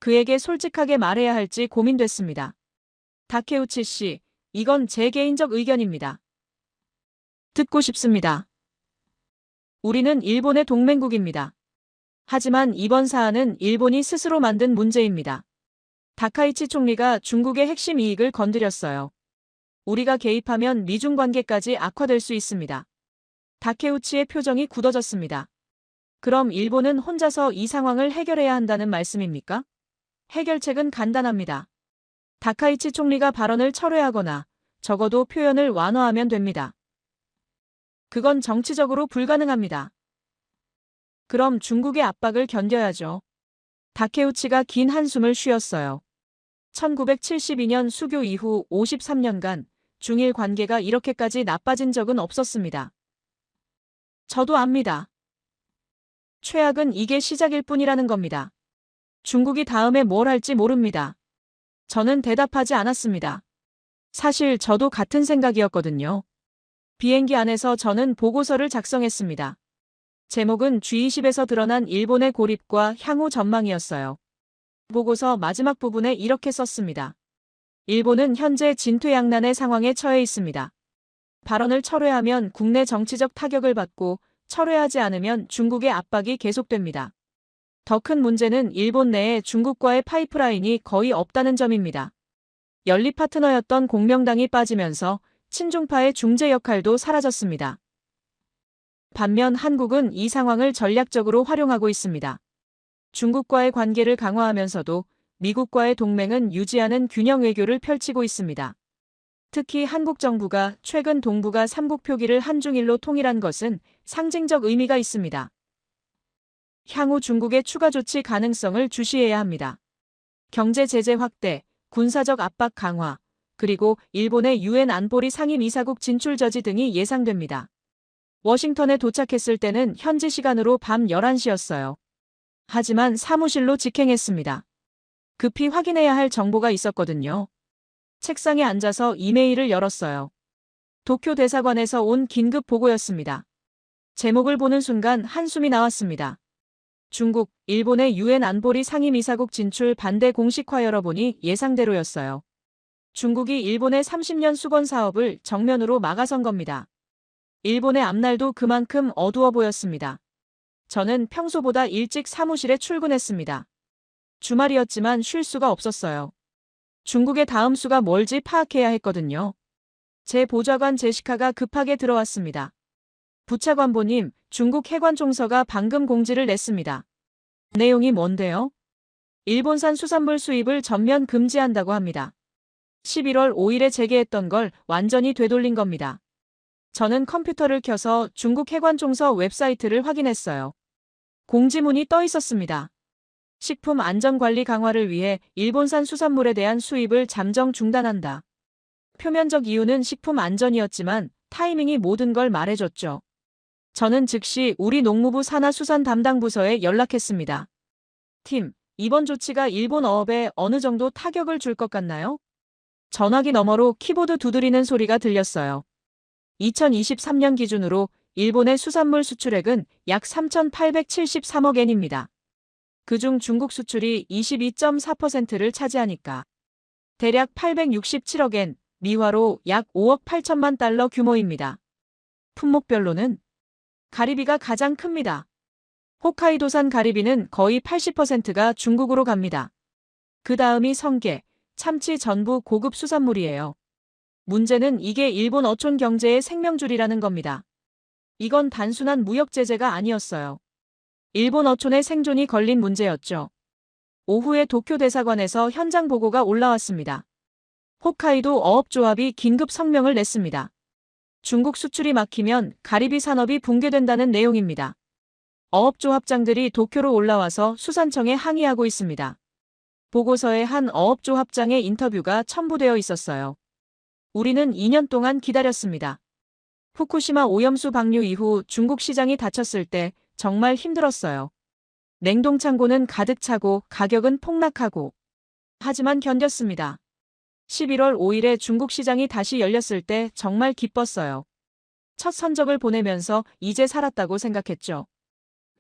그에게 솔직하게 말해야 할지 고민됐습니다. 다케우치 씨, 이건 제 개인적 의견입니다. 듣고 싶습니다. 우리는 일본의 동맹국입니다. 하지만 이번 사안은 일본이 스스로 만든 문제입니다. 다카이치 총리가 중국의 핵심 이익을 건드렸어요. 우리가 개입하면 미중 관계까지 악화될 수 있습니다. 다케우치의 표정이 굳어졌습니다. 그럼 일본은 혼자서 이 상황을 해결해야 한다는 말씀입니까? 해결책은 간단합니다. 다카이치 총리가 발언을 철회하거나 적어도 표현을 완화하면 됩니다. 그건 정치적으로 불가능합니다. 그럼 중국의 압박을 견뎌야죠. 다케우치가 긴 한숨을 쉬었어요. 1972년 수교 이후 53년간 중일 관계가 이렇게까지 나빠진 적은 없었습니다. 저도 압니다. 최악은 이게 시작일 뿐이라는 겁니다. 중국이 다음에 뭘 할지 모릅니다. 저는 대답하지 않았습니다. 사실 저도 같은 생각이었거든요. 비행기 안에서 저는 보고서를 작성했습니다. 제목은 G20에서 드러난 일본의 고립과 향후 전망이었어요. 보고서 마지막 부분에 이렇게 썼습니다. 일본은 현재 진퇴양난의 상황에 처해 있습니다. 발언을 철회하면 국내 정치적 타격을 받고 철회하지 않으면 중국의 압박이 계속됩니다. 더 큰 문제는 일본 내에 중국과의 파이프라인이 거의 없다는 점입니다. 연립 파트너였던 공명당이 빠지면서 친중파의 중재 역할도 사라졌습니다. 반면 한국은 이 상황을 전략적으로 활용하고 있습니다. 중국과의 관계를 강화하면서도 미국과의 동맹은 유지하는 균형 외교를 펼치고 있습니다. 특히 한국 정부가 최근 동북아 3국 표기를 한중일로 통일한 것은 상징적 의미가 있습니다. 향후 중국의 추가 조치 가능성을 주시해야 합니다. 경제 제재 확대, 군사적 압박 강화, 그리고 일본의 유엔 안보리 상임이사국 진출 저지 등이 예상됩니다. 워싱턴에 도착했을 때는 현지 시간으로 밤 11시였어요. 하지만 사무실로 직행했습니다. 급히 확인해야 할 정보가 있었거든요. 책상에 앉아서 이메일을 열었어요. 도쿄 대사관에서 온 긴급 보고였습니다. 제목을 보는 순간 한숨이 나왔습니다. 중국, 일본의 유엔 안보리 상임이사국 진출 반대 공식화 열어보니 예상대로였어요. 중국이 일본의 30년 수건 사업을 정면으로 막아선 겁니다. 일본의 앞날도 그만큼 어두워 보였습니다. 저는 평소보다 일찍 사무실에 출근했습니다. 주말이었지만 쉴 수가 없었어요. 중국의 다음 수가 뭘지 파악해야 했거든요. 제 보좌관 제시카가 급하게 들어왔습니다. 부차관보님, 중국 해관총서가 방금 공지를 냈습니다. 내용이 뭔데요? 일본산 수산물 수입을 전면 금지한다고 합니다. 11월 5일에 제기했던 걸 완전히 되돌린 겁니다. 저는 컴퓨터를 켜서 중국 해관총서 웹사이트를 확인했어요. 공지문이 떠 있었습니다. 식품 안전관리 강화를 위해 일본산 수산물에 대한 수입을 잠정 중단한다. 표면적 이유는 식품 안전이었지만 타이밍이 모든 걸 말해줬죠. 저는 즉시 우리 농무부 산하수산 담당 부서에 연락했습니다. 팀, 이번 조치가 일본 어업에 어느 정도 타격을 줄 것 같나요? 전화기 너머로 키보드 두드리는 소리가 들렸어요. 2023년 기준으로 일본의 수산물 수출액은 약 3,873억 엔입니다. 그중 중국 수출이 22.4%를 차지하니까 대략 867억 엔, 미화로 약 5억 8천만 달러 규모입니다. 품목별로는 가리비가 가장 큽니다. 홋카이도산 가리비는 거의 80%가 중국으로 갑니다. 그 다음이 성게, 참치 전부 고급 수산물이에요. 문제는 이게 일본 어촌 경제의 생명줄이라는 겁니다. 이건 단순한 무역 제재가 아니었어요. 일본 어촌의 생존이 걸린 문제였죠. 오후에 도쿄 대사관에서 현장 보고가 올라왔습니다. 홋카이도 어업조합이 긴급 성명을 냈습니다. 중국 수출이 막히면 가리비 산업이 붕괴된다는 내용입니다. 어업조합장들이 도쿄로 올라와서 수산청에 항의하고 있습니다. 보고서에 한 어업조합장의 인터뷰가 첨부되어 있었어요. 우리는 2년 동안 기다렸습니다. 후쿠시마 오염수 방류 이후 중국 시장이 닫혔을 때 정말 힘들었어요. 냉동창고는 가득 차고 가격은 폭락하고. 하지만 견뎠습니다. 11월 5일에 중국 시장이 다시 열렸을 때 정말 기뻤어요. 첫 선적을 보내면서 이제 살았다고 생각했죠.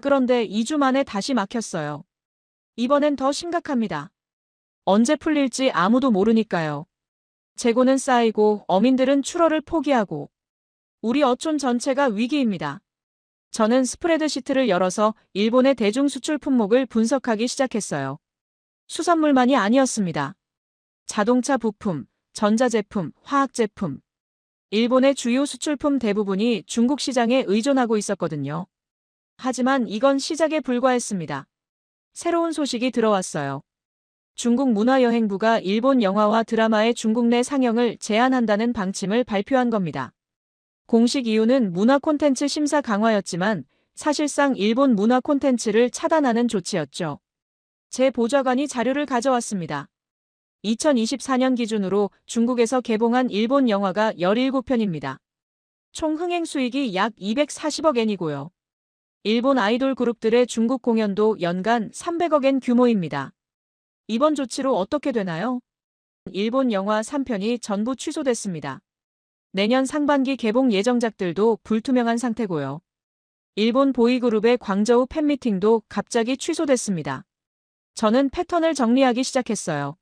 그런데 2주 만에 다시 막혔어요. 이번엔 더 심각합니다. 언제 풀릴지 아무도 모르니까요. 재고는 쌓이고 어민들은 출하를 포기하고 우리 어촌 전체가 위기입니다. 저는 스프레드 시트를 열어서 일본의 대중 수출 품목을 분석하기 시작했어요. 수산물만이 아니었습니다. 자동차 부품, 전자제품, 화학제품. 일본의 주요 수출품 대부분이 중국 시장에 의존하고 있었거든요. 하지만 이건 시작에 불과했습니다. 새로운 소식이 들어왔어요. 중국 문화여행부가 일본 영화와 드라마의 중국 내 상영을 제한한다는 방침을 발표한 겁니다. 공식 이유는 문화 콘텐츠 심사 강화였지만 사실상 일본 문화 콘텐츠를 차단하는 조치였죠. 제 보좌관이 자료를 가져왔습니다. 2024년 기준으로 중국에서 개봉한 일본 영화가 17편입니다. 총 흥행 수익이 약 240억 엔이고요. 일본 아이돌 그룹들의 중국 공연도 연간 300억 엔 규모입니다. 이번 조치로 어떻게 되나요? 일본 영화 3편이 전부 취소됐습니다. 내년 상반기 개봉 예정작들도 불투명한 상태고요. 일본 보이그룹의 광저우 팬미팅도 갑자기 취소됐습니다. 저는 패턴을 정리하기 시작했어요.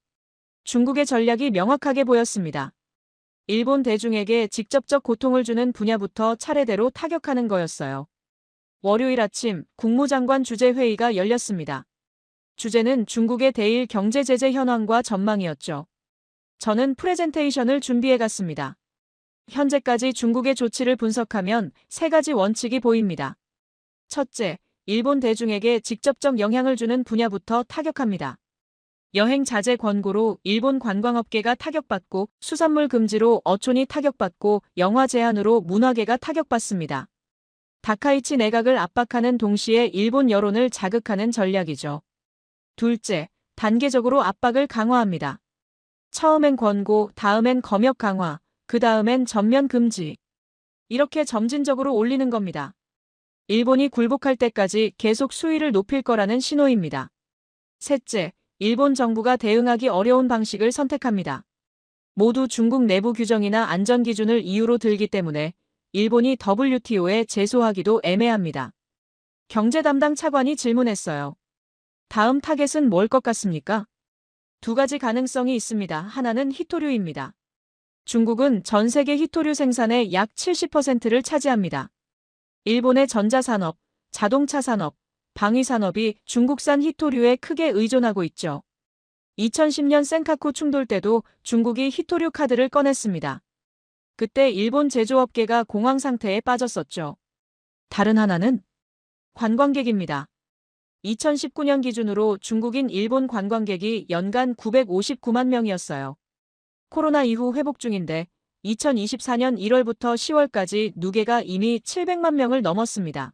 중국의 전략이 명확하게 보였습니다. 일본 대중에게 직접적 고통을 주는 분야부터 차례대로 타격하는 거였어요. 월요일 아침 국무장관 주재회의가 열렸습니다. 주제는 중국의 대일 경제 제재 현황과 전망이었죠. 저는 프레젠테이션을 준비해 갔습니다. 현재까지 중국의 조치를 분석하면 세 가지 원칙이 보입니다. 첫째, 일본 대중에게 직접적 영향을 주는 분야부터 타격합니다. 여행 자제 권고로 일본 관광업계가 타격받고 수산물 금지로 어촌이 타격받고 영화 제한으로 문화계가 타격받습니다. 다카이치 내각을 압박하는 동시에 일본 여론을 자극하는 전략이죠. 둘째, 단계적으로 압박을 강화합니다. 처음엔 권고, 다음엔 검역 강화, 그 다음엔 전면 금지. 이렇게 점진적으로 올리는 겁니다. 일본이 굴복할 때까지 계속 수위를 높일 거라는 신호입니다. 셋째, 일본 정부가 대응하기 어려운 방식을 선택합니다. 모두 중국 내부 규정이나 안전 기준을 이유로 들기 때문에 일본이 WTO에 제소하기도 애매합니다. 경제 담당 차관이 질문했어요. 다음 타겟은 뭘 것 같습니까? 두 가지 가능성이 있습니다. 하나는 히토류입니다. 중국은 전 세계 히토류 생산의 약 70%를 차지합니다. 일본의 전자산업, 자동차 산업, 방위산업이 중국산 히토류에 크게 의존하고 있죠. 2010년 센카쿠 충돌 때도 중국이 히토류 카드를 꺼냈습니다. 그때 일본 제조업계가 공황 상태에 빠졌었죠. 다른 하나는 관광객입니다. 2019년 기준으로 중국인 일본 관광객이 연간 959만 명이었어요. 코로나 이후 회복 중인데 2024년 1월부터 10월까지 누계가 이미 700만 명을 넘었습니다.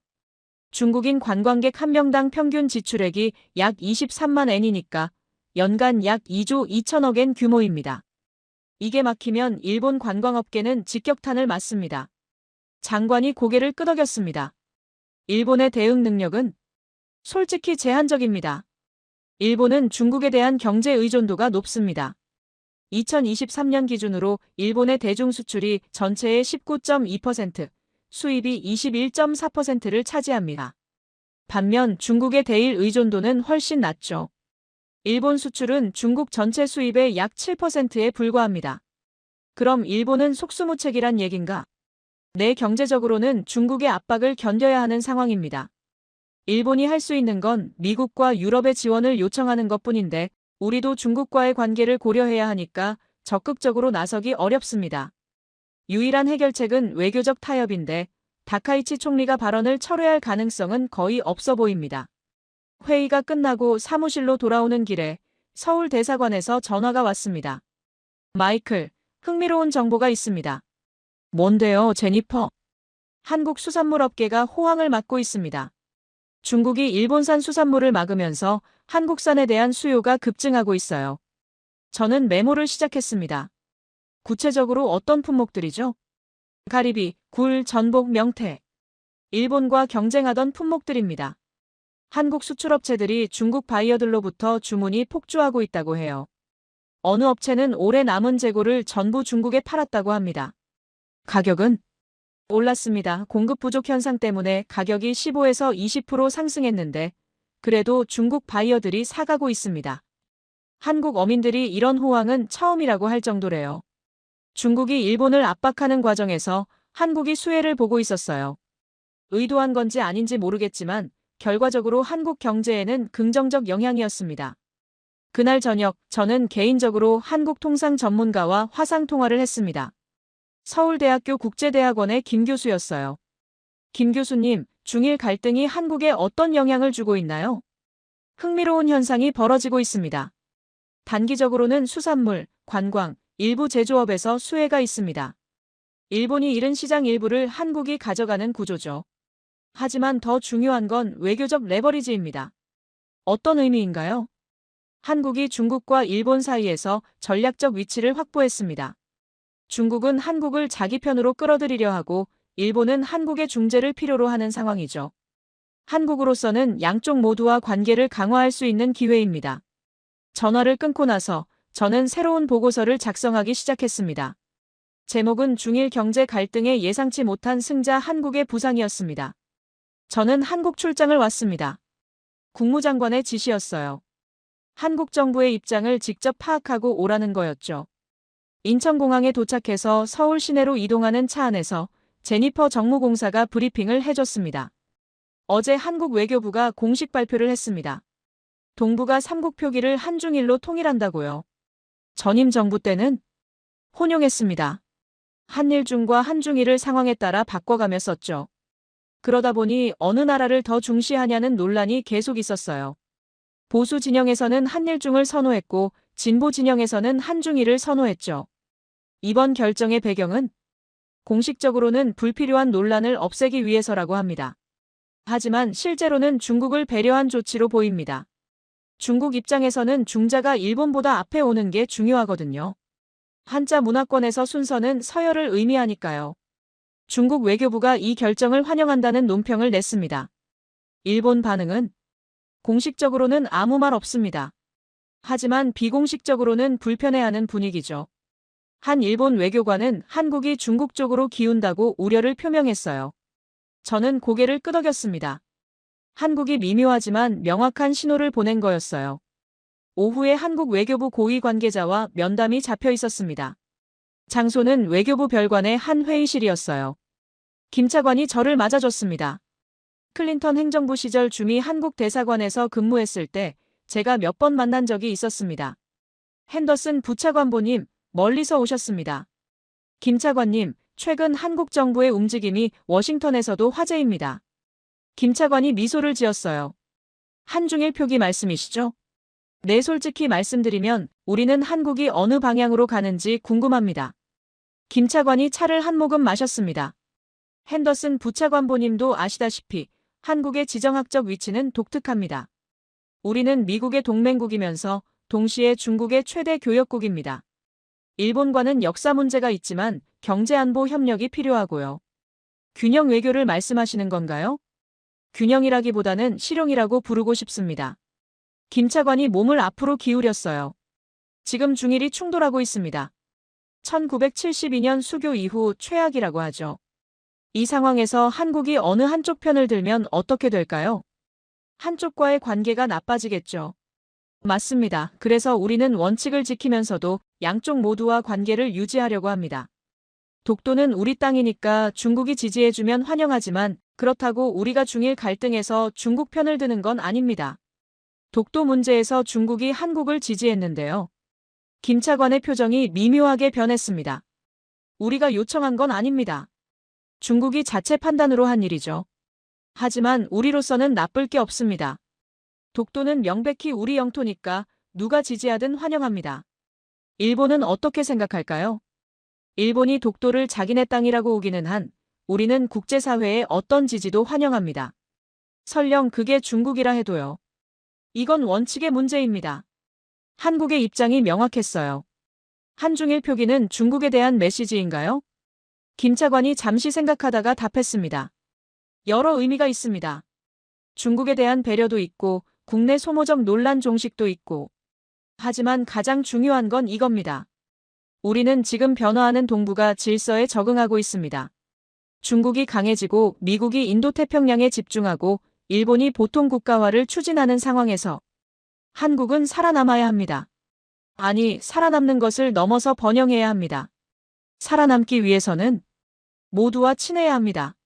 중국인 관광객 한 명당 평균 지출액이 약 23만 엔이니까 연간 약 2조 2천억 엔 규모입니다. 이게 막히면 일본 관광업계는 직격탄을 맞습니다. 장관이 고개를 끄덕였습니다. 일본의 대응 능력은 솔직히 제한적입니다. 일본은 중국에 대한 경제 의존도가 높습니다. 2023년 기준으로 일본의 대중 수출이 전체의 19.2%, 수입이 21.4%를 차지합니다. 반면 중국의 대일 의존도는 훨씬 낮죠. 일본 수출은 중국 전체 수입의 약 7%에 불과합니다. 그럼 일본은 속수무책이란 얘긴가? 네, 경제적으로는 중국의 압박을 견뎌야 하는 상황입니다. 일본이 할 수 있는 건 미국과 유럽의 지원을 요청하는 것뿐인데 우리도 중국과의 관계를 고려해야 하니까 적극적으로 나서기 어렵습니다. 유일한 해결책은 외교적 타협인데 다카이치 총리가 발언을 철회할 가능성은 거의 없어 보입니다. 회의가 끝나고 사무실로 돌아오는 길에 서울 대사관에서 전화가 왔습니다. 마이클, 흥미로운 정보가 있습니다. 뭔데요, 제니퍼? 한국 수산물 업계가 호황을 맞고 있습니다. 중국이 일본산 수산물을 막으면서 한국산에 대한 수요가 급증하고 있어요. 저는 메모를 시작했습니다. 구체적으로 어떤 품목들이죠? 가리비, 굴, 전복, 명태. 일본과 경쟁하던 품목들입니다. 한국 수출업체들이 중국 바이어들로부터 주문이 폭주하고 있다고 해요. 어느 업체는 올해 남은 재고를 전부 중국에 팔았다고 합니다. 가격은 올랐습니다. 공급 부족 현상 때문에 가격이 15에서 20% 상승했는데 그래도 중국 바이어들이 사가고 있습니다. 한국 어민들이 이런 호황은 처음이라고 할 정도래요. 중국이 일본을 압박하는 과정에서 한국이 수혜를 보고 있었어요. 의도한 건지 아닌지 모르겠지만 결과적으로 한국 경제에는 긍정적 영향이었습니다. 그날 저녁 저는 개인적으로 한국 통상 전문가와 화상 통화를 했습니다. 서울대학교 국제대학원의 김 교수였어요. 김 교수님, 중일 갈등이 한국에 어떤 영향을 주고 있나요? 흥미로운 현상이 벌어지고 있습니다. 단기적으로는 수산물, 관광, 일부 제조업에서 수혜가 있습니다. 일본이 잃은 시장 일부를 한국이 가져가는 구조죠. 하지만 더 중요한 건 외교적 레버리지입니다. 어떤 의미인가요? 한국이 중국과 일본 사이에서 전략적 위치를 확보했습니다. 중국은 한국을 자기 편으로 끌어들이려 하고 일본은 한국의 중재를 필요로 하는 상황이죠. 한국으로서는 양쪽 모두와 관계를 강화할 수 있는 기회입니다. 전화를 끊고 나서 저는 새로운 보고서를 작성하기 시작했습니다. 제목은 중일 경제 갈등의 예상치 못한 승자 한국의 부상이었습니다. 저는 한국 출장을 왔습니다. 국무장관의 지시였어요. 한국 정부의 입장을 직접 파악하고 오라는 거였죠. 인천공항에 도착해서 서울 시내로 이동하는 차 안에서 제니퍼 정무공사가 브리핑을 해줬습니다. 어제 한국 외교부가 공식 발표를 했습니다. 동북아 3국 표기를 한중일로 통일한다고요. 전임 정부 때는 혼용했습니다. 한일중과 한중일을 상황에 따라 바꿔가며 썼죠. 그러다 보니 어느 나라를 더 중시하냐는 논란이 계속 있었어요. 보수 진영에서는 한일중을 선호했고 진보 진영에서는 한중일을 선호했죠. 이번 결정의 배경은 공식적으로는 불필요한 논란을 없애기 위해서라고 합니다. 하지만 실제로는 중국을 배려한 조치로 보입니다. 중국 입장에서는 중자가 일본보다 앞에 오는 게 중요하거든요. 한자 문화권에서 순서는 서열을 의미하니까요. 중국 외교부가 이 결정을 환영한다는 논평을 냈습니다. 일본 반응은 공식적으로는 아무 말 없습니다. 하지만 비공식적으로는 불편해하는 분위기죠. 한 일본 외교관은 한국이 중국 쪽으로 기운다고 우려를 표명했어요. 저는 고개를 끄덕였습니다. 한국이 미묘하지만 명확한 신호를 보낸 거였어요. 오후에 한국 외교부 고위 관계자와 면담이 잡혀 있었습니다. 장소는 외교부 별관의 한 회의실이었어요. 김 차관이 저를 맞아줬습니다. 클린턴 행정부 시절 주미 한국 대사관에서 근무했을 때 제가 몇 번 만난 적이 있었습니다. 핸더슨 부차관보님, 멀리서 오셨습니다. 김 차관님, 최근 한국 정부의 움직임이 워싱턴에서도 화제입니다. 김 차관이 미소를 지었어요. 한중일 표기 말씀이시죠? 네, 솔직히 말씀드리면 우리는 한국이 어느 방향으로 가는지 궁금합니다. 김 차관이 차를 한 모금 마셨습니다. 핸더슨 부차관보님도 아시다시피 한국의 지정학적 위치는 독특합니다. 우리는 미국의 동맹국이면서 동시에 중국의 최대 교역국입니다. 일본과는 역사 문제가 있지만 경제안보 협력이 필요하고요. 균형 외교를 말씀하시는 건가요? 균형이라기보다는 실용이라고 부르고 싶습니다. 김 차관이 몸을 앞으로 기울였어요. 지금 중일이 충돌하고 있습니다. 1972년 수교 이후 최악이라고 하죠. 이 상황에서 한국이 어느 한쪽 편을 들면 어떻게 될까요? 한쪽과의 관계가 나빠지겠죠. 맞습니다. 그래서 우리는 원칙을 지키면서도 양쪽 모두와 관계를 유지하려고 합니다. 독도는 우리 땅이니까 중국이 지지해주면 환영하지만 그렇다고 우리가 중일 갈등에서 중국 편을 드는 건 아닙니다. 독도 문제에서 중국이 한국을 지지했는데요. 김 차관의 표정이 미묘하게 변했습니다. 우리가 요청한 건 아닙니다. 중국이 자체 판단으로 한 일이죠. 하지만 우리로서는 나쁠 게 없습니다. 독도는 명백히 우리 영토니까 누가 지지하든 환영합니다. 일본은 어떻게 생각할까요? 일본이 독도를 자기네 땅이라고 오기는 한 우리는 국제사회의 어떤 지지도 환영합니다. 설령 그게 중국이라 해도요. 이건 원칙의 문제입니다. 한국의 입장이 명확했어요. 한중일 표기는 중국에 대한 메시지인가요? 김 차관이 잠시 생각하다가 답했습니다. 여러 의미가 있습니다. 중국에 대한 배려도 있고 국내 소모적 논란 종식도 있고. 하지만 가장 중요한 건 이겁니다. 우리는 지금 변화하는 동북아 질서에 적응하고 있습니다. 중국이 강해지고 미국이 인도태평양에 집중하고 일본이 보통 국가화를 추진하는 상황에서 한국은 살아남아야 합니다. 아니, 살아남는 것을 넘어서 번영해야 합니다. 살아남기 위해서는 모두와 친해야 합니다.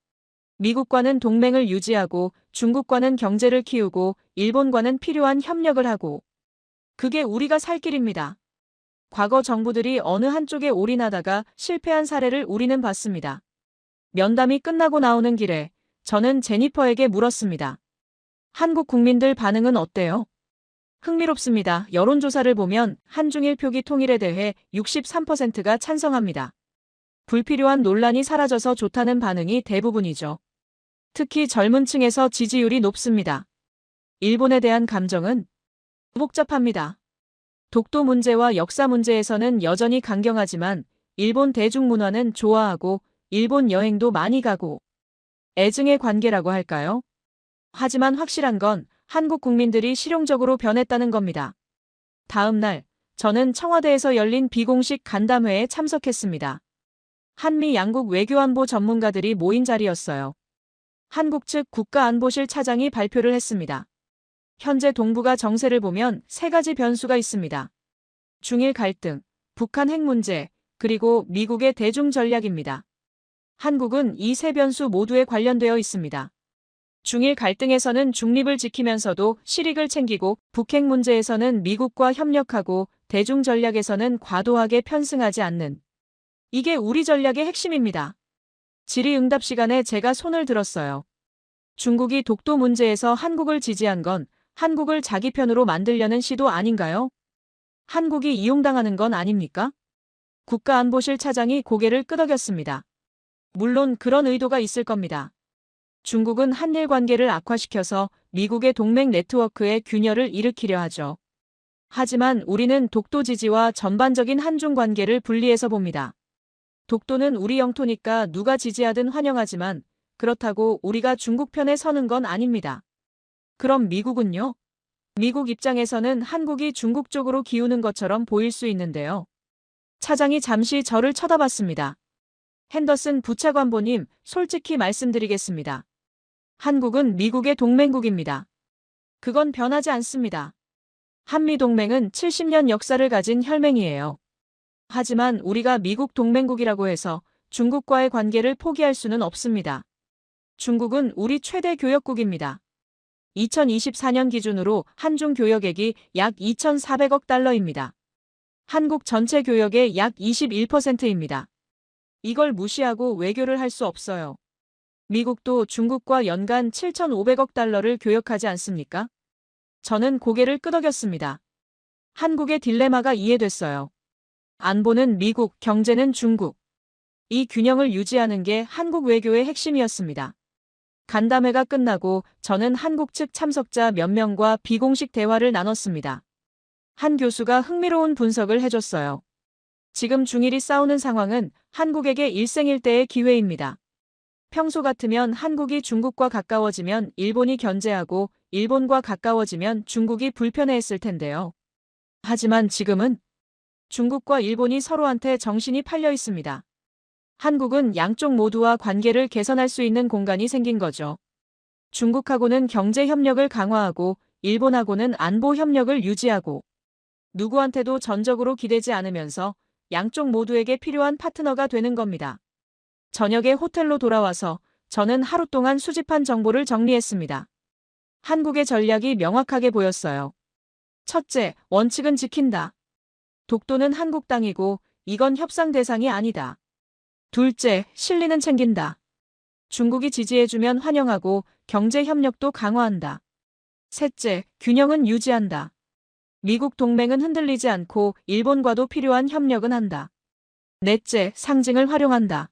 미국과는 동맹을 유지하고 중국과는 경제를 키우고 일본과는 필요한 협력을 하고. 그게 우리가 살 길입니다. 과거 정부들이 어느 한쪽에 올인하다가 실패한 사례를 우리는 봤습니다. 면담이 끝나고 나오는 길에 저는 제니퍼에게 물었습니다. 한국 국민들 반응은 어때요? 흥미롭습니다. 여론조사를 보면 한중일 표기 통일에 대해 63%가 찬성합니다. 불필요한 논란이 사라져서 좋다는 반응이 대부분이죠. 특히 젊은 층에서 지지율이 높습니다. 일본에 대한 감정은 복잡합니다. 독도 문제와 역사 문제에서는 여전히 강경하지만 일본 대중문화는 좋아하고 일본 여행도 많이 가고 애증의 관계라고 할까요? 하지만 확실한 건 한국 국민들이 실용적으로 변했다는 겁니다. 다음 날 저는 청와대에서 열린 비공식 간담회에 참석했습니다. 한미 양국 외교안보 전문가들이 모인 자리였어요. 한국 측 국가안보실 차장이 발표를 했습니다. 현재 동북아 정세를 보면 세 가지 변수가 있습니다. 중일 갈등, 북한 핵 문제, 그리고 미국의 대중 전략입니다. 한국은 이 세 변수 모두에 관련되어 있습니다. 중일 갈등에서는 중립을 지키면서도 실익을 챙기고 북핵 문제에서는 미국과 협력하고 대중 전략에서는 과도하게 편승하지 않는. 이게 우리 전략의 핵심입니다. 질의응답 시간에 제가 손을 들었어요. 중국이 독도 문제에서 한국을 지지한 건 한국을 자기 편으로 만들려는 시도 아닌가요? 한국이 이용당하는 건 아닙니까? 국가안보실 차장이 고개를 끄덕였습니다. 물론 그런 의도가 있을 겁니다. 중국은 한일 관계를 악화시켜서 미국의 동맹 네트워크에 균열을 일으키려 하죠. 하지만 우리는 독도 지지와 전반적인 한중 관계를 분리해서 봅니다. 독도는 우리 영토니까 누가 지지하든 환영하지만 그렇다고 우리가 중국 편에 서는 건 아닙니다. 그럼 미국은요? 미국 입장에서는 한국이 중국 쪽으로 기우는 것처럼 보일 수 있는데요. 차장이 잠시 저를 쳐다봤습니다. 핸더슨 부차관보님, 솔직히 말씀드리겠습니다. 한국은 미국의 동맹국입니다. 그건 변하지 않습니다. 한미동맹은 70년 역사를 가진 혈맹이에요. 하지만 우리가 미국 동맹국이라고 해서 중국과의 관계를 포기할 수는 없습니다. 중국은 우리 최대 교역국입니다. 2024년 기준으로 한중 교역액이 약 2,400억 달러입니다. 한국 전체 교역의 약 21%입니다. 이걸 무시하고 외교를 할 수 없어요. 미국도 중국과 연간 7,500억 달러를 교역하지 않습니까? 저는 고개를 끄덕였습니다. 한국의 딜레마가 이해됐어요. 안보는 미국, 경제는 중국. 이 균형을 유지하는 게 한국 외교의 핵심이었습니다. 간담회가 끝나고 저는 한국 측 참석자 몇 명과 비공식 대화를 나눴습니다. 한 교수가 흥미로운 분석을 해줬어요. 지금 중일이 싸우는 상황은 한국에게 일생일대의 기회입니다. 평소 같으면 한국이 중국과 가까워지면 일본이 견제하고 일본과 가까워지면 중국이 불편해했을 텐데요. 하지만 지금은 중국과 일본이 서로한테 정신이 팔려 있습니다. 한국은 양쪽 모두와 관계를 개선할 수 있는 공간이 생긴 거죠. 중국하고는 경제 협력을 강화하고 일본하고는 안보 협력을 유지하고 누구한테도 전적으로 기대지 않으면서 양쪽 모두에게 필요한 파트너가 되는 겁니다. 저녁에 호텔로 돌아와서 저는 하루 동안 수집한 정보를 정리했습니다. 한국의 전략이 명확하게 보였어요. 첫째, 원칙은 지킨다. 독도는 한국 땅이고 이건 협상 대상이 아니다. 둘째, 실리는 챙긴다. 중국이 지지해주면 환영하고 경제 협력도 강화한다. 셋째, 균형은 유지한다. 미국 동맹은 흔들리지 않고 일본과도 필요한 협력은 한다. 넷째, 상징을 활용한다.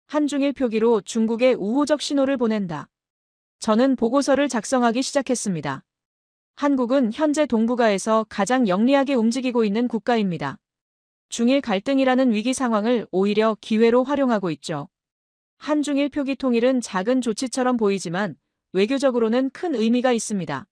한중일 표기로 중국에 우호적 신호를 보낸다. 저는 보고서를 작성하기 시작했습니다. 한국은 현재 동북아에서 가장 영리하게 움직이고 있는 국가입니다. 중일 갈등이라는 위기 상황을 오히려 기회로 활용하고 있죠. 한중일 표기 통일은 작은 조치처럼 보이지만 외교적으로는 큰 의미가 있습니다.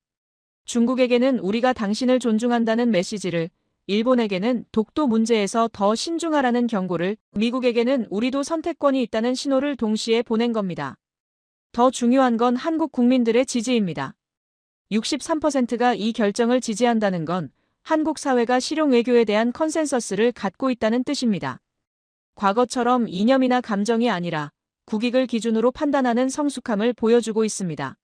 중국에게는 우리가 당신을 존중한다는 메시지를, 일본에게는 독도 문제에서 더 신중하라는 경고를, 미국에게는 우리도 선택권이 있다는 신호를 동시에 보낸 겁니다. 더 중요한 건 한국 국민들의 지지입니다. 63%가 이 결정을 지지한다는 건 한국 사회가 실용 외교에 대한 컨센서스를 갖고 있다는 뜻입니다. 과거처럼 이념이나 감정이 아니라 국익을 기준으로 판단하는 성숙함을 보여주고 있습니다.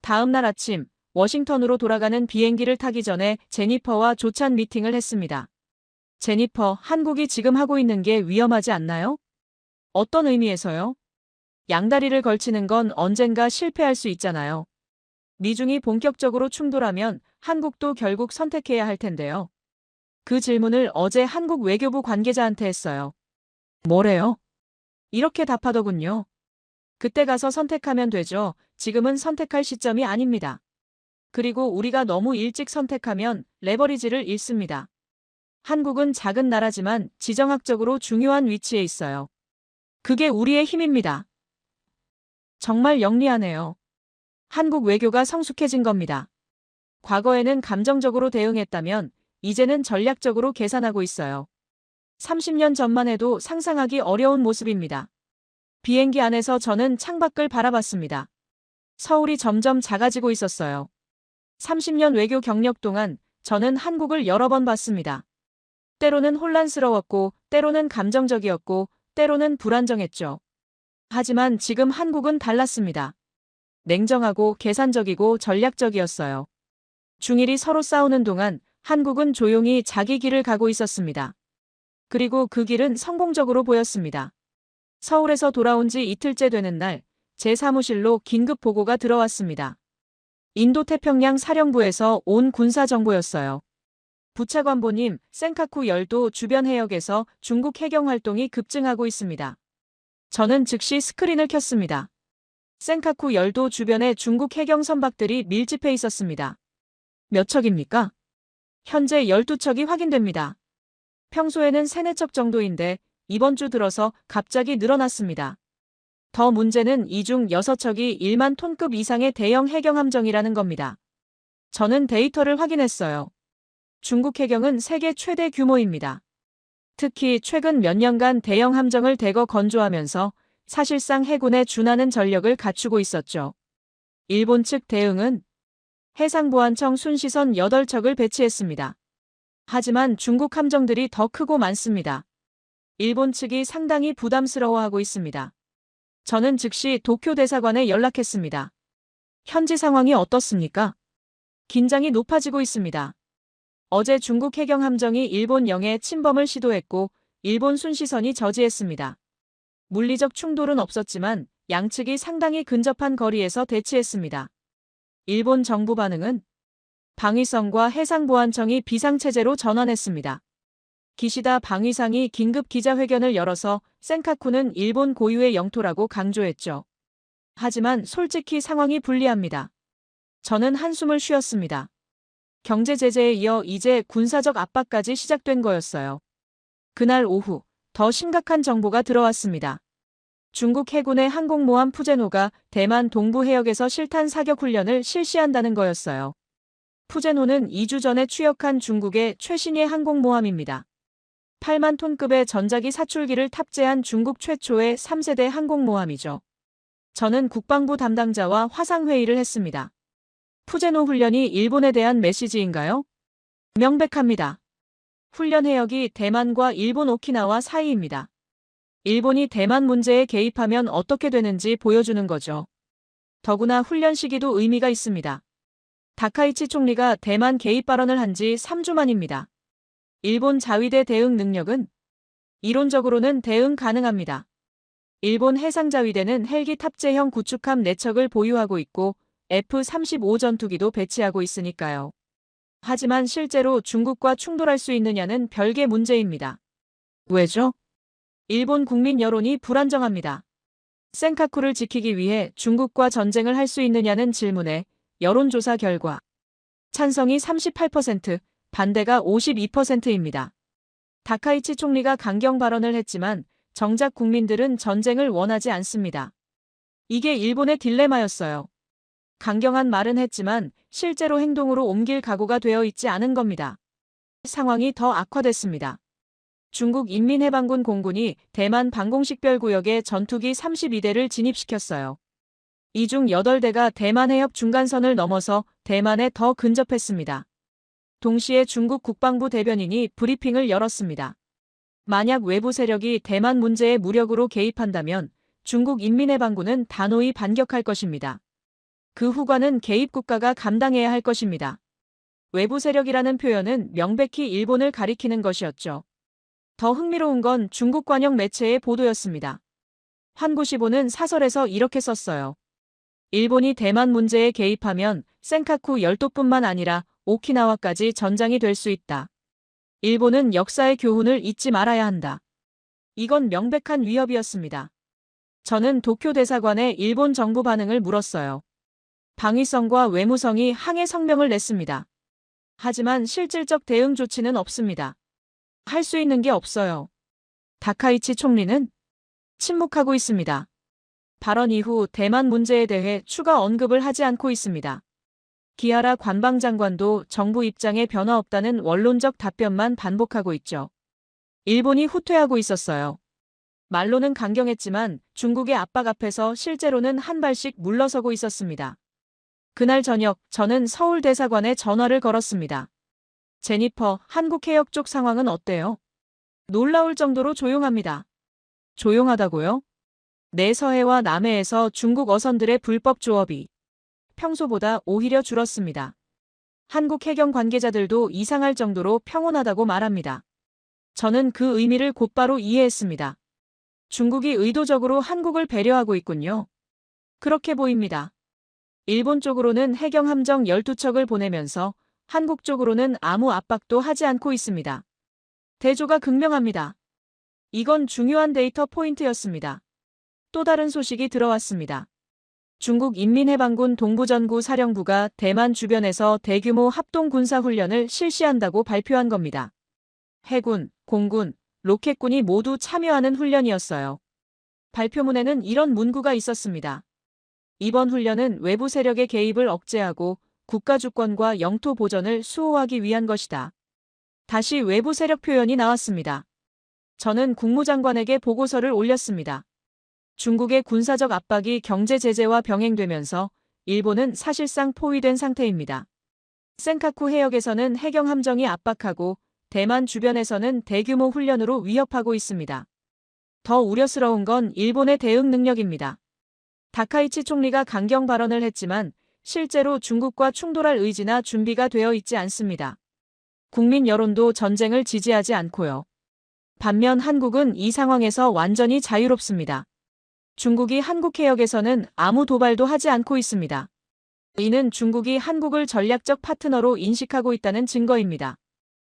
다음 날 아침, 워싱턴으로 돌아가는 비행기를 타기 전에 제니퍼와 조찬 미팅을 했습니다. 제니퍼, 한국이 지금 하고 있는 게 위험하지 않나요? 어떤 의미에서요? 양다리를 걸치는 건 언젠가 실패할 수 있잖아요. 미중이 본격적으로 충돌하면 한국도 결국 선택해야 할 텐데요. 그 질문을 어제 한국 외교부 관계자한테 했어요. 뭐래요? 이렇게 답하더군요. 그때 가서 선택하면 되죠. 지금은 선택할 시점이 아닙니다. 그리고 우리가 너무 일찍 선택하면 레버리지를 잃습니다. 한국은 작은 나라지만 지정학적으로 중요한 위치에 있어요. 그게 우리의 힘입니다. 정말 영리하네요. 한국 외교가 성숙해진 겁니다. 과거에는 감정적으로 대응했다면 이제는 전략적으로 계산하고 있어요. 30년 전만 해도 상상하기 어려운 모습입니다. 비행기 안에서 저는 창밖을 바라봤습니다. 서울이 점점 작아지고 있었어요. 30년 외교 경력 동안 저는 한국을 여러 번 봤습니다. 때로는 혼란스러웠고, 때로는 감정적이었고, 때로는 불안정했죠. 하지만 지금 한국은 달랐습니다. 냉정하고 계산적이고 전략적이었어요. 중일이 서로 싸우는 동안 한국은 조용히 자기 길을 가고 있었습니다. 그리고 그 길은 성공적으로 보였습니다. 서울에서 돌아온 지 이틀째 되는 날, 제 사무실로 긴급 보고가 들어왔습니다. 인도태평양 사령부에서 온 군사정보였어요. 부차관보님, 센카쿠 열도 주변 해역에서 중국 해경 활동이 급증하고 있습니다. 저는 즉시 스크린을 켰습니다. 센카쿠 열도 주변에 중국 해경 선박들이 밀집해 있었습니다. 몇 척입니까? 현재 12척이 확인됩니다. 평소에는 3, 4척 정도인데 이번 주 들어서 갑자기 늘어났습니다. 더 문제는 이 중 6척이 1만 톤급 이상의 대형 해경함정이라는 겁니다. 저는 데이터를 확인했어요. 중국 해경은 세계 최대 규모입니다. 특히 최근 몇 년간 대형 함정을 대거 건조하면서 사실상 해군에 준하는 전력을 갖추고 있었죠. 일본 측 대응은 해상보안청 순시선 8척을 배치했습니다. 하지만 중국 함정들이 더 크고 많습니다. 일본 측이 상당히 부담스러워하고 있습니다. 저는 즉시 도쿄 대사관에 연락했습니다. 현지 상황이 어떻습니까? 긴장이 높아지고 있습니다. 어제 중국 해경 함정이 일본 영해 침범을 시도했고 일본 순시선이 저지했습니다. 물리적 충돌은 없었지만 양측이 상당히 근접한 거리에서 대치했습니다. 일본 정부 반응은 방위성과 해상보안청이 비상체제로 전환했습니다. 기시다 방위상이 긴급 기자회견을 열어서 센카쿠는 일본 고유의 영토라고 강조했죠. 하지만 솔직히 상황이 불리합니다. 저는 한숨을 쉬었습니다. 경제 제재에 이어 이제 군사적 압박까지 시작된 거였어요. 그날 오후 더 심각한 정보가 들어왔습니다. 중국 해군의 항공모함 푸제노가 대만 동부 해역에서 실탄 사격 훈련을 실시한다는 거였어요. 푸제노는 2주 전에 취역한 중국의 최신의 항공모함입니다. 8만 톤급의 전자기 사출기를 탑재한 중국 최초의 3세대 항공모함이죠. 저는 국방부 담당자와 화상회의를 했습니다. 푸제노 훈련이 일본에 대한 메시지인가요? 명백합니다. 훈련 해역이 대만과 일본 오키나와 사이입니다. 일본이 대만 문제에 개입하면 어떻게 되는지 보여주는 거죠. 더구나 훈련 시기도 의미가 있습니다. 다카이치 총리가 대만 개입 발언을 한 지 3주 만입니다. 일본 자위대 대응 능력은 이론적으로는 대응 가능합니다. 일본 해상자위대는 헬기 탑재형 구축함 4척을 보유하고 있고 F-35 전투기도 배치하고 있으니까요. 하지만 실제로 중국과 충돌할 수 있느냐는 별개 문제입니다. 왜죠? 일본 국민 여론이 불안정합니다. 센카쿠를 지키기 위해 중국과 전쟁을 할 수 있느냐는 질문에 여론조사 결과 찬성이 38%, 반대가 52%입니다. 다카이치 총리가 강경 발언을 했지만 정작 국민들은 전쟁을 원하지 않습니다. 이게 일본의 딜레마였어요. 강경한 말은 했지만 실제로 행동으로 옮길 각오가 되어 있지 않은 겁니다. 상황이 더 악화됐습니다. 중국 인민해방군 공군이 대만 방공식별구역에 전투기 32대를 진입시켰어요. 이 중 8대가 대만 해협 중간선을 넘어서 대만에 더 근접했습니다. 동시에 중국 국방부 대변인이 브리핑을 열었습니다. 만약 외부 세력이 대만 문제에 무력으로 개입한다면 중국 인민해방군은 단호히 반격할 것입니다. 그 후과는 개입 국가가 감당해야 할 것입니다. 외부 세력이라는 표현은 명백히 일본을 가리키는 것이었죠. 더 흥미로운 건 중국 관영 매체의 보도였습니다. 환구시보는 사설에서 이렇게 썼어요. 일본이 대만 문제에 개입하면 센카쿠 열도뿐만 아니라 오키나와까지 전장이 될 수 있다. 일본은 역사의 교훈을 잊지 말아야 한다. 이건 명백한 위협이었습니다. 저는 도쿄 대사관에 일본 정부 반응을 물었어요. 방위성과 외무성이 항해 성명을 냈습니다. 하지만 실질적 대응 조치는 없습니다. 할 수 있는 게 없어요. 다카이치 총리는 침묵하고 있습니다. 발언 이후 대만 문제에 대해 추가 언급을 하지 않고 있습니다. 기하라 관방장관도 정부 입장에 변화 없다는 원론적 답변만 반복하고 있죠. 일본이 후퇴하고 있었어요. 말로는 강경했지만 중국의 압박 앞에서 실제로는 한 발씩 물러서고 있었습니다. 그날 저녁 저는 서울 대사관에 전화를 걸었습니다. 제니퍼, 한국 해역 쪽 상황은 어때요? 놀라울 정도로 조용합니다. 조용하다고요? 내서해와 남해에서 중국 어선들의 불법 조업이 평소보다 오히려 줄었습니다. 한국 해경 관계자들도 이상할 정도로 평온하다고 말합니다. 저는 그 의미를 곧바로 이해했습니다. 중국이 의도적으로 한국을 배려하고 있군요. 그렇게 보입니다. 일본 쪽으로는 해경 함정 12척을 보내면서 한국 쪽으로는 아무 압박도 하지 않고 있습니다. 대조가 극명합니다. 이건 중요한 데이터 포인트였습니다. 또 다른 소식이 들어왔습니다. 중국 인민해방군 동부전구 사령부가 대만 주변에서 대규모 합동군사훈련을 실시한다고 발표한 겁니다. 해군, 공군, 로켓군이 모두 참여하는 훈련이었어요. 발표문에는 이런 문구가 있었습니다. 이번 훈련은 외부 세력의 개입을 억제하고 국가 주권과 영토 보전을 수호하기 위한 것이다. 다시 외부 세력 표현이 나왔습니다. 저는 국무장관에게 보고서를 올렸습니다. 중국의 군사적 압박이 경제 제재와 병행되면서 일본은 사실상 포위된 상태입니다. 센카쿠 해역에서는 해경 함정이 압박하고 대만 주변에서는 대규모 훈련으로 위협하고 있습니다. 더 우려스러운 건 일본의 대응 능력입니다. 다카이치 총리가 강경 발언을 했지만 실제로 중국과 충돌할 의지나 준비가 되어 있지 않습니다. 국민 여론도 전쟁을 지지하지 않고요. 반면 한국은 이 상황에서 완전히 자유롭습니다. 중국이 한국 해역에서는 아무 도발도 하지 않고 있습니다. 이는 중국이 한국을 전략적 파트너로 인식하고 있다는 증거입니다.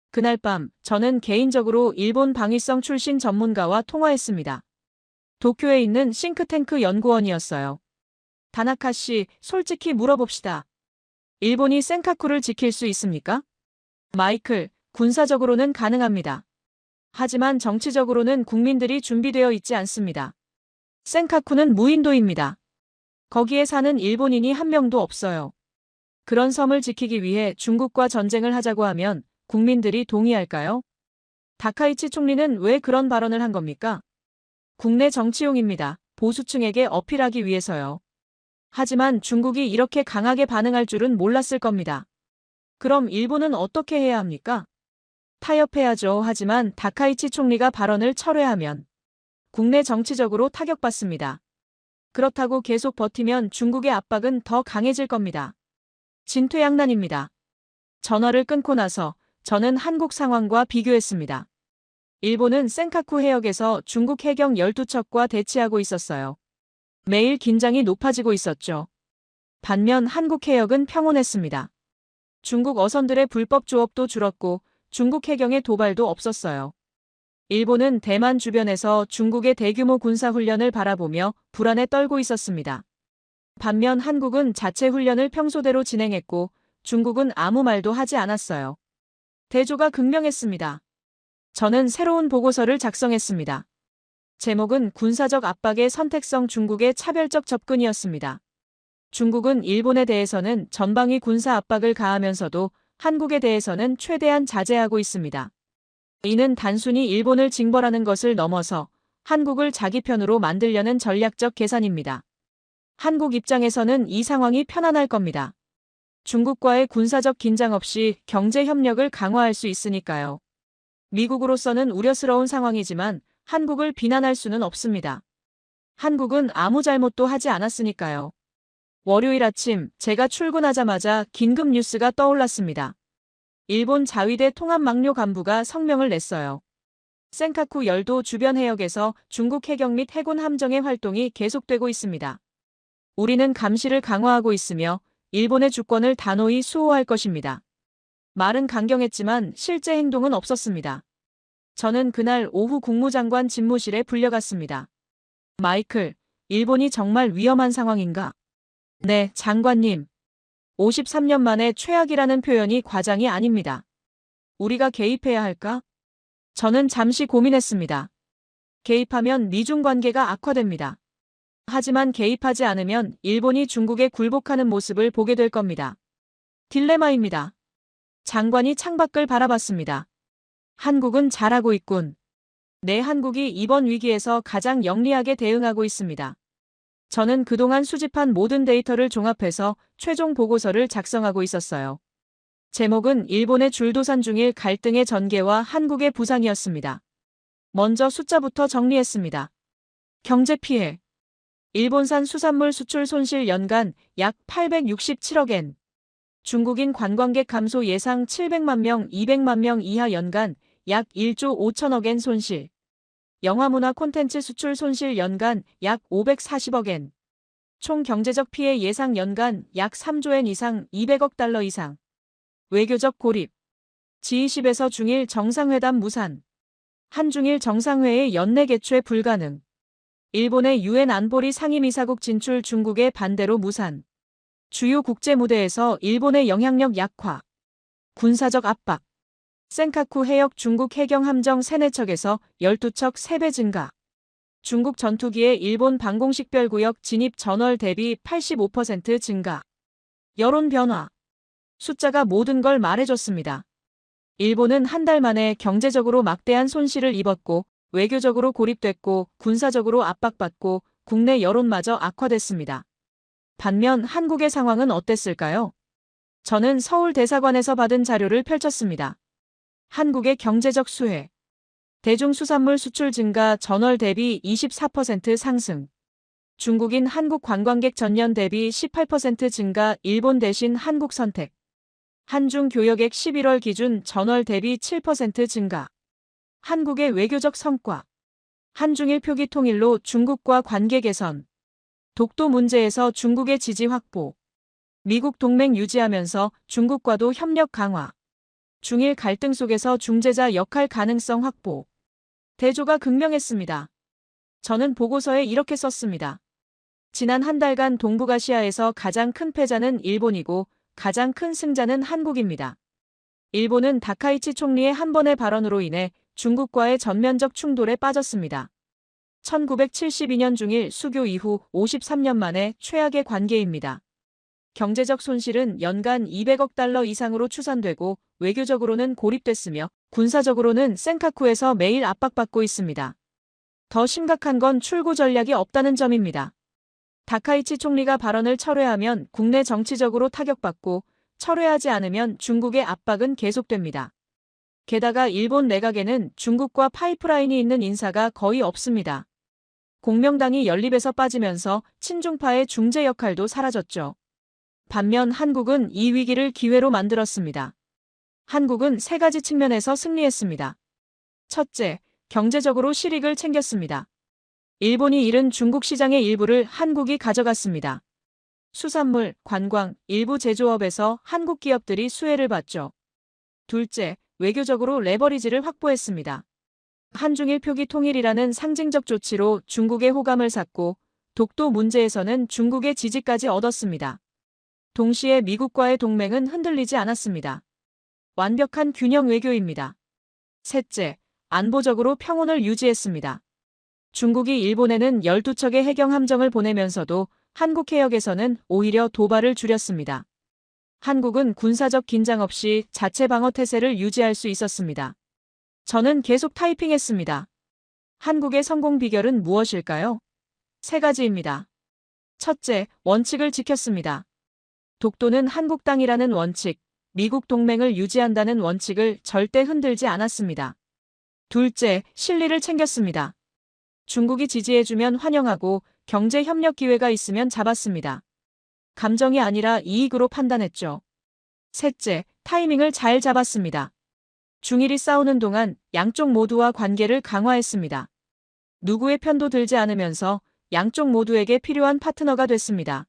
그날 밤 저는 개인적으로 일본 방위성 출신 전문가와 통화했습니다. 도쿄에 있는 싱크탱크 연구원이었어요. 다나카 씨, 솔직히 물어봅시다. 일본이 센카쿠를 지킬 수 있습니까? 마이클, 군사적으로는 가능합니다. 하지만 정치적으로는 국민들이 준비되어 있지 않습니다. 센카쿠는 무인도입니다. 거기에 사는 일본인이 한 명도 없어요. 그런 섬을 지키기 위해 중국과 전쟁을 하자고 하면 국민들이 동의할까요? 다카이치 총리는 왜 그런 발언을 한 겁니까? 국내 정치용입니다. 보수층에게 어필하기 위해서요. 하지만 중국이 이렇게 강하게 반응할 줄은 몰랐을 겁니다. 그럼 일본은 어떻게 해야 합니까? 타협해야죠. 하지만 다카이치 총리가 발언을 철회하면 국내 정치적으로 타격받습니다. 그렇다고 계속 버티면 중국의 압박은 더 강해질 겁니다. 진퇴양난입니다. 전화를 끊고 나서 저는 한국 상황과 비교했습니다. 일본은 센카쿠 해역에서 중국 해경 12척과 대치하고 있었어요. 매일 긴장이 높아지고 있었죠. 반면 한국 해역은 평온했습니다. 중국 어선들의 불법 조업도 줄었고 중국 해경의 도발도 없었어요. 일본은 대만 주변에서 중국의 대규모 군사훈련을 바라보며 불안에 떨고 있었습니다. 반면 한국은 자체 훈련을 평소대로 진행했고 중국은 아무 말도 하지 않았어요. 대조가 극명했습니다. 저는 새로운 보고서를 작성했습니다. 제목은 군사적 압박의 선택성 중국의 차별적 접근이었습니다. 중국은 일본에 대해서는 전방위 군사 압박을 가하면서도 한국에 대해서는 최대한 자제하고 있습니다. 이는 단순히 일본을 징벌하는 것을 넘어서 한국을 자기 편으로 만들려는 전략적 계산입니다. 한국 입장에서는 이 상황이 편안할 겁니다. 중국과의 군사적 긴장 없이 경제 협력을 강화할 수 있으니까요. 미국으로서는 우려스러운 상황이지만 한국을 비난할 수는 없습니다. 한국은 아무 잘못도 하지 않았으니까요. 월요일 아침 제가 출근하자마자 긴급 뉴스가 떠올랐습니다. 일본 자위대 통합막료 간부가 성명을 냈어요. 센카쿠 열도 주변 해역에서 중국 해경 및 해군 함정의 활동이 계속되고 있습니다. 우리는 감시를 강화하고 있으며 일본의 주권을 단호히 수호할 것입니다. 말은 강경했지만 실제 행동은 없었습니다. 저는 그날 오후 국무장관 집무실에 불려갔습니다. 마이클, 일본이 정말 위험한 상황인가? 네, 장관님. 53년 만에 최악이라는 표현이 과장이 아닙니다. 우리가 개입해야 할까? 저는 잠시 고민했습니다. 개입하면 미중 관계가 악화됩니다. 하지만 개입하지 않으면 일본이 중국에 굴복하는 모습을 보게 될 겁니다. 딜레마입니다. 장관이 창밖을 바라봤습니다. 한국은 잘하고 있군. 네, 한국이 이번 위기에서 가장 영리하게 대응하고 있습니다. 저는 그동안 수집한 모든 데이터를 종합해서 최종 보고서를 작성하고 있었어요. 제목은 일본의 줄도산 중일 갈등의 전개와 한국의 부상이었습니다. 먼저 숫자부터 정리했습니다. 경제 피해. 일본산 수산물 수출 손실 연간 약 867억 엔. 중국인 관광객 감소 예상 700만 명, 200만 명 이하 연간 약 1조 5천억 엔 손실. 영화문화 콘텐츠 수출 손실 연간 약 540억 엔. 총 경제적 피해 예상 연간 약 3조 엔 이상 200억 달러 이상. 외교적 고립. G20에서 중일 정상회담 무산. 한중일 정상회의 연내 개최 불가능. 일본의 유엔 안보리 상임이사국 진출 중국의 반대로 무산. 주요 국제 무대에서 일본의 영향력 약화. 군사적 압박. 센카쿠 해역 중국 해경 함정 3-4척에서 12척 3배 증가. 중국 전투기의 일본 방공식별구역 진입 전월 대비 85% 증가. 여론 변화. 숫자가 모든 걸 말해줬습니다. 일본은 한 달 만에 경제적으로 막대한 손실을 입었고 외교적으로 고립됐고 군사적으로 압박받고 국내 여론마저 악화됐습니다. 반면 한국의 상황은 어땠을까요? 저는 서울 대사관에서 받은 자료를 펼쳤습니다. 한국의 경제적 수혜. 대중수산물 수출 증가 전월 대비 24% 상승. 중국인 한국 관광객 전년 대비 18% 증가 일본 대신 한국 선택. 한중 교역액 11월 기준 전월 대비 7% 증가. 한국의 외교적 성과. 한중일 표기 통일로 중국과 관계 개선. 독도 문제에서 중국의 지지 확보. 미국 동맹 유지하면서 중국과도 협력 강화. 중일 갈등 속에서 중재자 역할 가능성 확보. 대조가 극명했습니다. 저는 보고서에 이렇게 썼습니다. 지난 한 달간 동북아시아에서 가장 큰 패자는 일본이고 가장 큰 승자는 한국입니다. 일본은 다카이치 총리의 한 번의 발언으로 인해 중국과의 전면적 충돌에 빠졌습니다. 1972년 중일 수교 이후 53년 만에 최악의 관계입니다. 경제적 손실은 연간 200억 달러 이상으로 추산되고 외교적으로는 고립됐으며 군사적으로는 센카쿠에서 매일 압박받고 있습니다. 더 심각한 건 출구 전략이 없다는 점입니다. 다카이치 총리가 발언을 철회하면 국내 정치적으로 타격받고 철회하지 않으면 중국의 압박은 계속됩니다. 게다가 일본 내각에는 중국과 파이프라인이 있는 인사가 거의 없습니다. 공명당이 연립에서 빠지면서 친중파의 중재 역할도 사라졌죠. 반면 한국은 이 위기를 기회로 만들었습니다. 한국은 3가지 측면에서 승리했습니다. 첫째, 경제적으로 실익을 챙겼습니다. 일본이 잃은 중국 시장의 일부를 한국이 가져갔습니다. 수산물, 관광, 일부 제조업에서 한국 기업들이 수혜를 봤죠. 둘째, 외교적으로 레버리지를 확보했습니다. 한중일 표기 통일이라는 상징적 조치로 중국의 호감을 샀고 독도 문제에서는 중국의 지지까지 얻었습니다. 동시에 미국과의 동맹은 흔들리지 않았습니다. 완벽한 균형 외교입니다. 셋째, 안보적으로 평온을 유지했습니다. 중국이 일본에는 12척의 해경 함정을 보내면서도 한국 해역에서는 오히려 도발을 줄였습니다. 한국은 군사적 긴장 없이 자체 방어 태세를 유지할 수 있었습니다. 저는 계속 타이핑했습니다. 한국의 성공 비결은 무엇일까요? 3가지입니다. 첫째, 원칙을 지켰습니다. 독도는 한국 땅이라는 원칙, 미국 동맹을 유지한다는 원칙을 절대 흔들지 않았습니다. 둘째, 실리를 챙겼습니다. 중국이 지지해주면 환영하고 경제 협력 기회가 있으면 잡았습니다. 감정이 아니라 이익으로 판단했죠. 셋째, 타이밍을 잘 잡았습니다. 중일이 싸우는 동안 양쪽 모두와 관계를 강화했습니다. 누구의 편도 들지 않으면서 양쪽 모두에게 필요한 파트너가 됐습니다.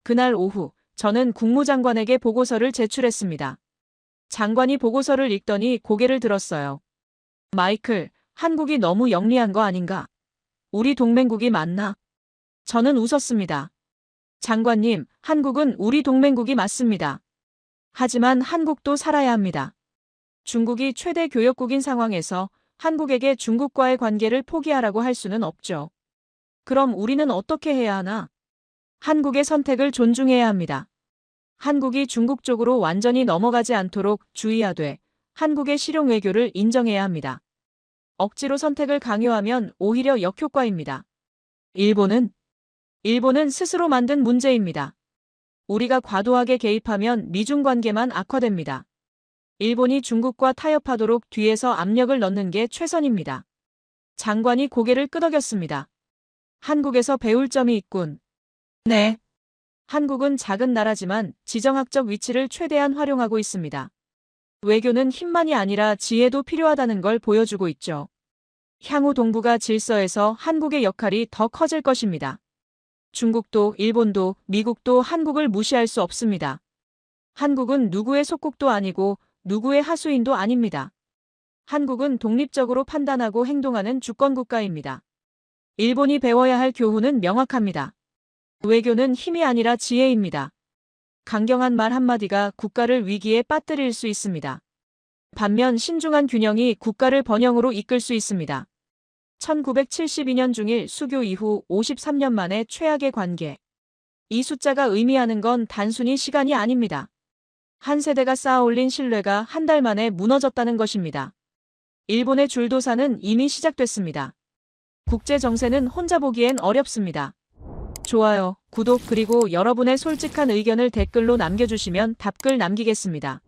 그날 오후, 저는 국무장관에게 보고서를 제출했습니다. 장관이 보고서를 읽더니 고개를 들었어요. 마이클, 한국이 너무 영리한 거 아닌가? 우리 동맹국이 맞나? 저는 웃었습니다. 장관님, 한국은 우리 동맹국이 맞습니다. 하지만 한국도 살아야 합니다. 중국이 최대 교역국인 상황에서 한국에게 중국과의 관계를 포기하라고 할 수는 없죠. 그럼 우리는 어떻게 해야 하나? 한국의 선택을 존중해야 합니다. 한국이 중국 쪽으로 완전히 넘어가지 않도록 주의하되 한국의 실용 외교를 인정해야 합니다. 억지로 선택을 강요하면 오히려 역효과입니다. 일본은 스스로 만든 문제입니다. 우리가 과도하게 개입하면 미중 관계만 악화됩니다. 일본이 중국과 타협하도록 뒤에서 압력을 넣는 게 최선입니다. 장관이 고개를 끄덕였습니다. 한국에서 배울 점이 있군. 네. 한국은 작은 나라지만 지정학적 위치를 최대한 활용하고 있습니다. 외교는 힘만이 아니라 지혜도 필요하다는 걸 보여주고 있죠. 향후 동북아 질서에서 한국의 역할이 더 커질 것입니다. 중국도 일본도 미국도 한국을 무시할 수 없습니다. 한국은 누구의 속국도 아니고 누구의 하수인도 아닙니다. 한국은 독립적으로 판단하고 행동하는 주권국가입니다. 일본이 배워야 할 교훈은 명확합니다. 외교는 힘이 아니라 지혜입니다. 강경한 말 한마디가 국가를 위기에 빠뜨릴 수 있습니다. 반면 신중한 균형이 국가를 번영으로 이끌 수 있습니다. 1972년 중일 수교 이후 53년 만에 최악의 관계. 이 숫자가 의미하는 건 단순히 시간이 아닙니다. 한 세대가 쌓아올린 신뢰가 한 달 만에 무너졌다는 것입니다. 일본의 줄도사는 이미 시작됐습니다. 국제 정세는 혼자 보기엔 어렵습니다. 좋아요, 구독 그리고 여러분의 솔직한 의견을 댓글로 남겨주시면 답글 남기겠습니다.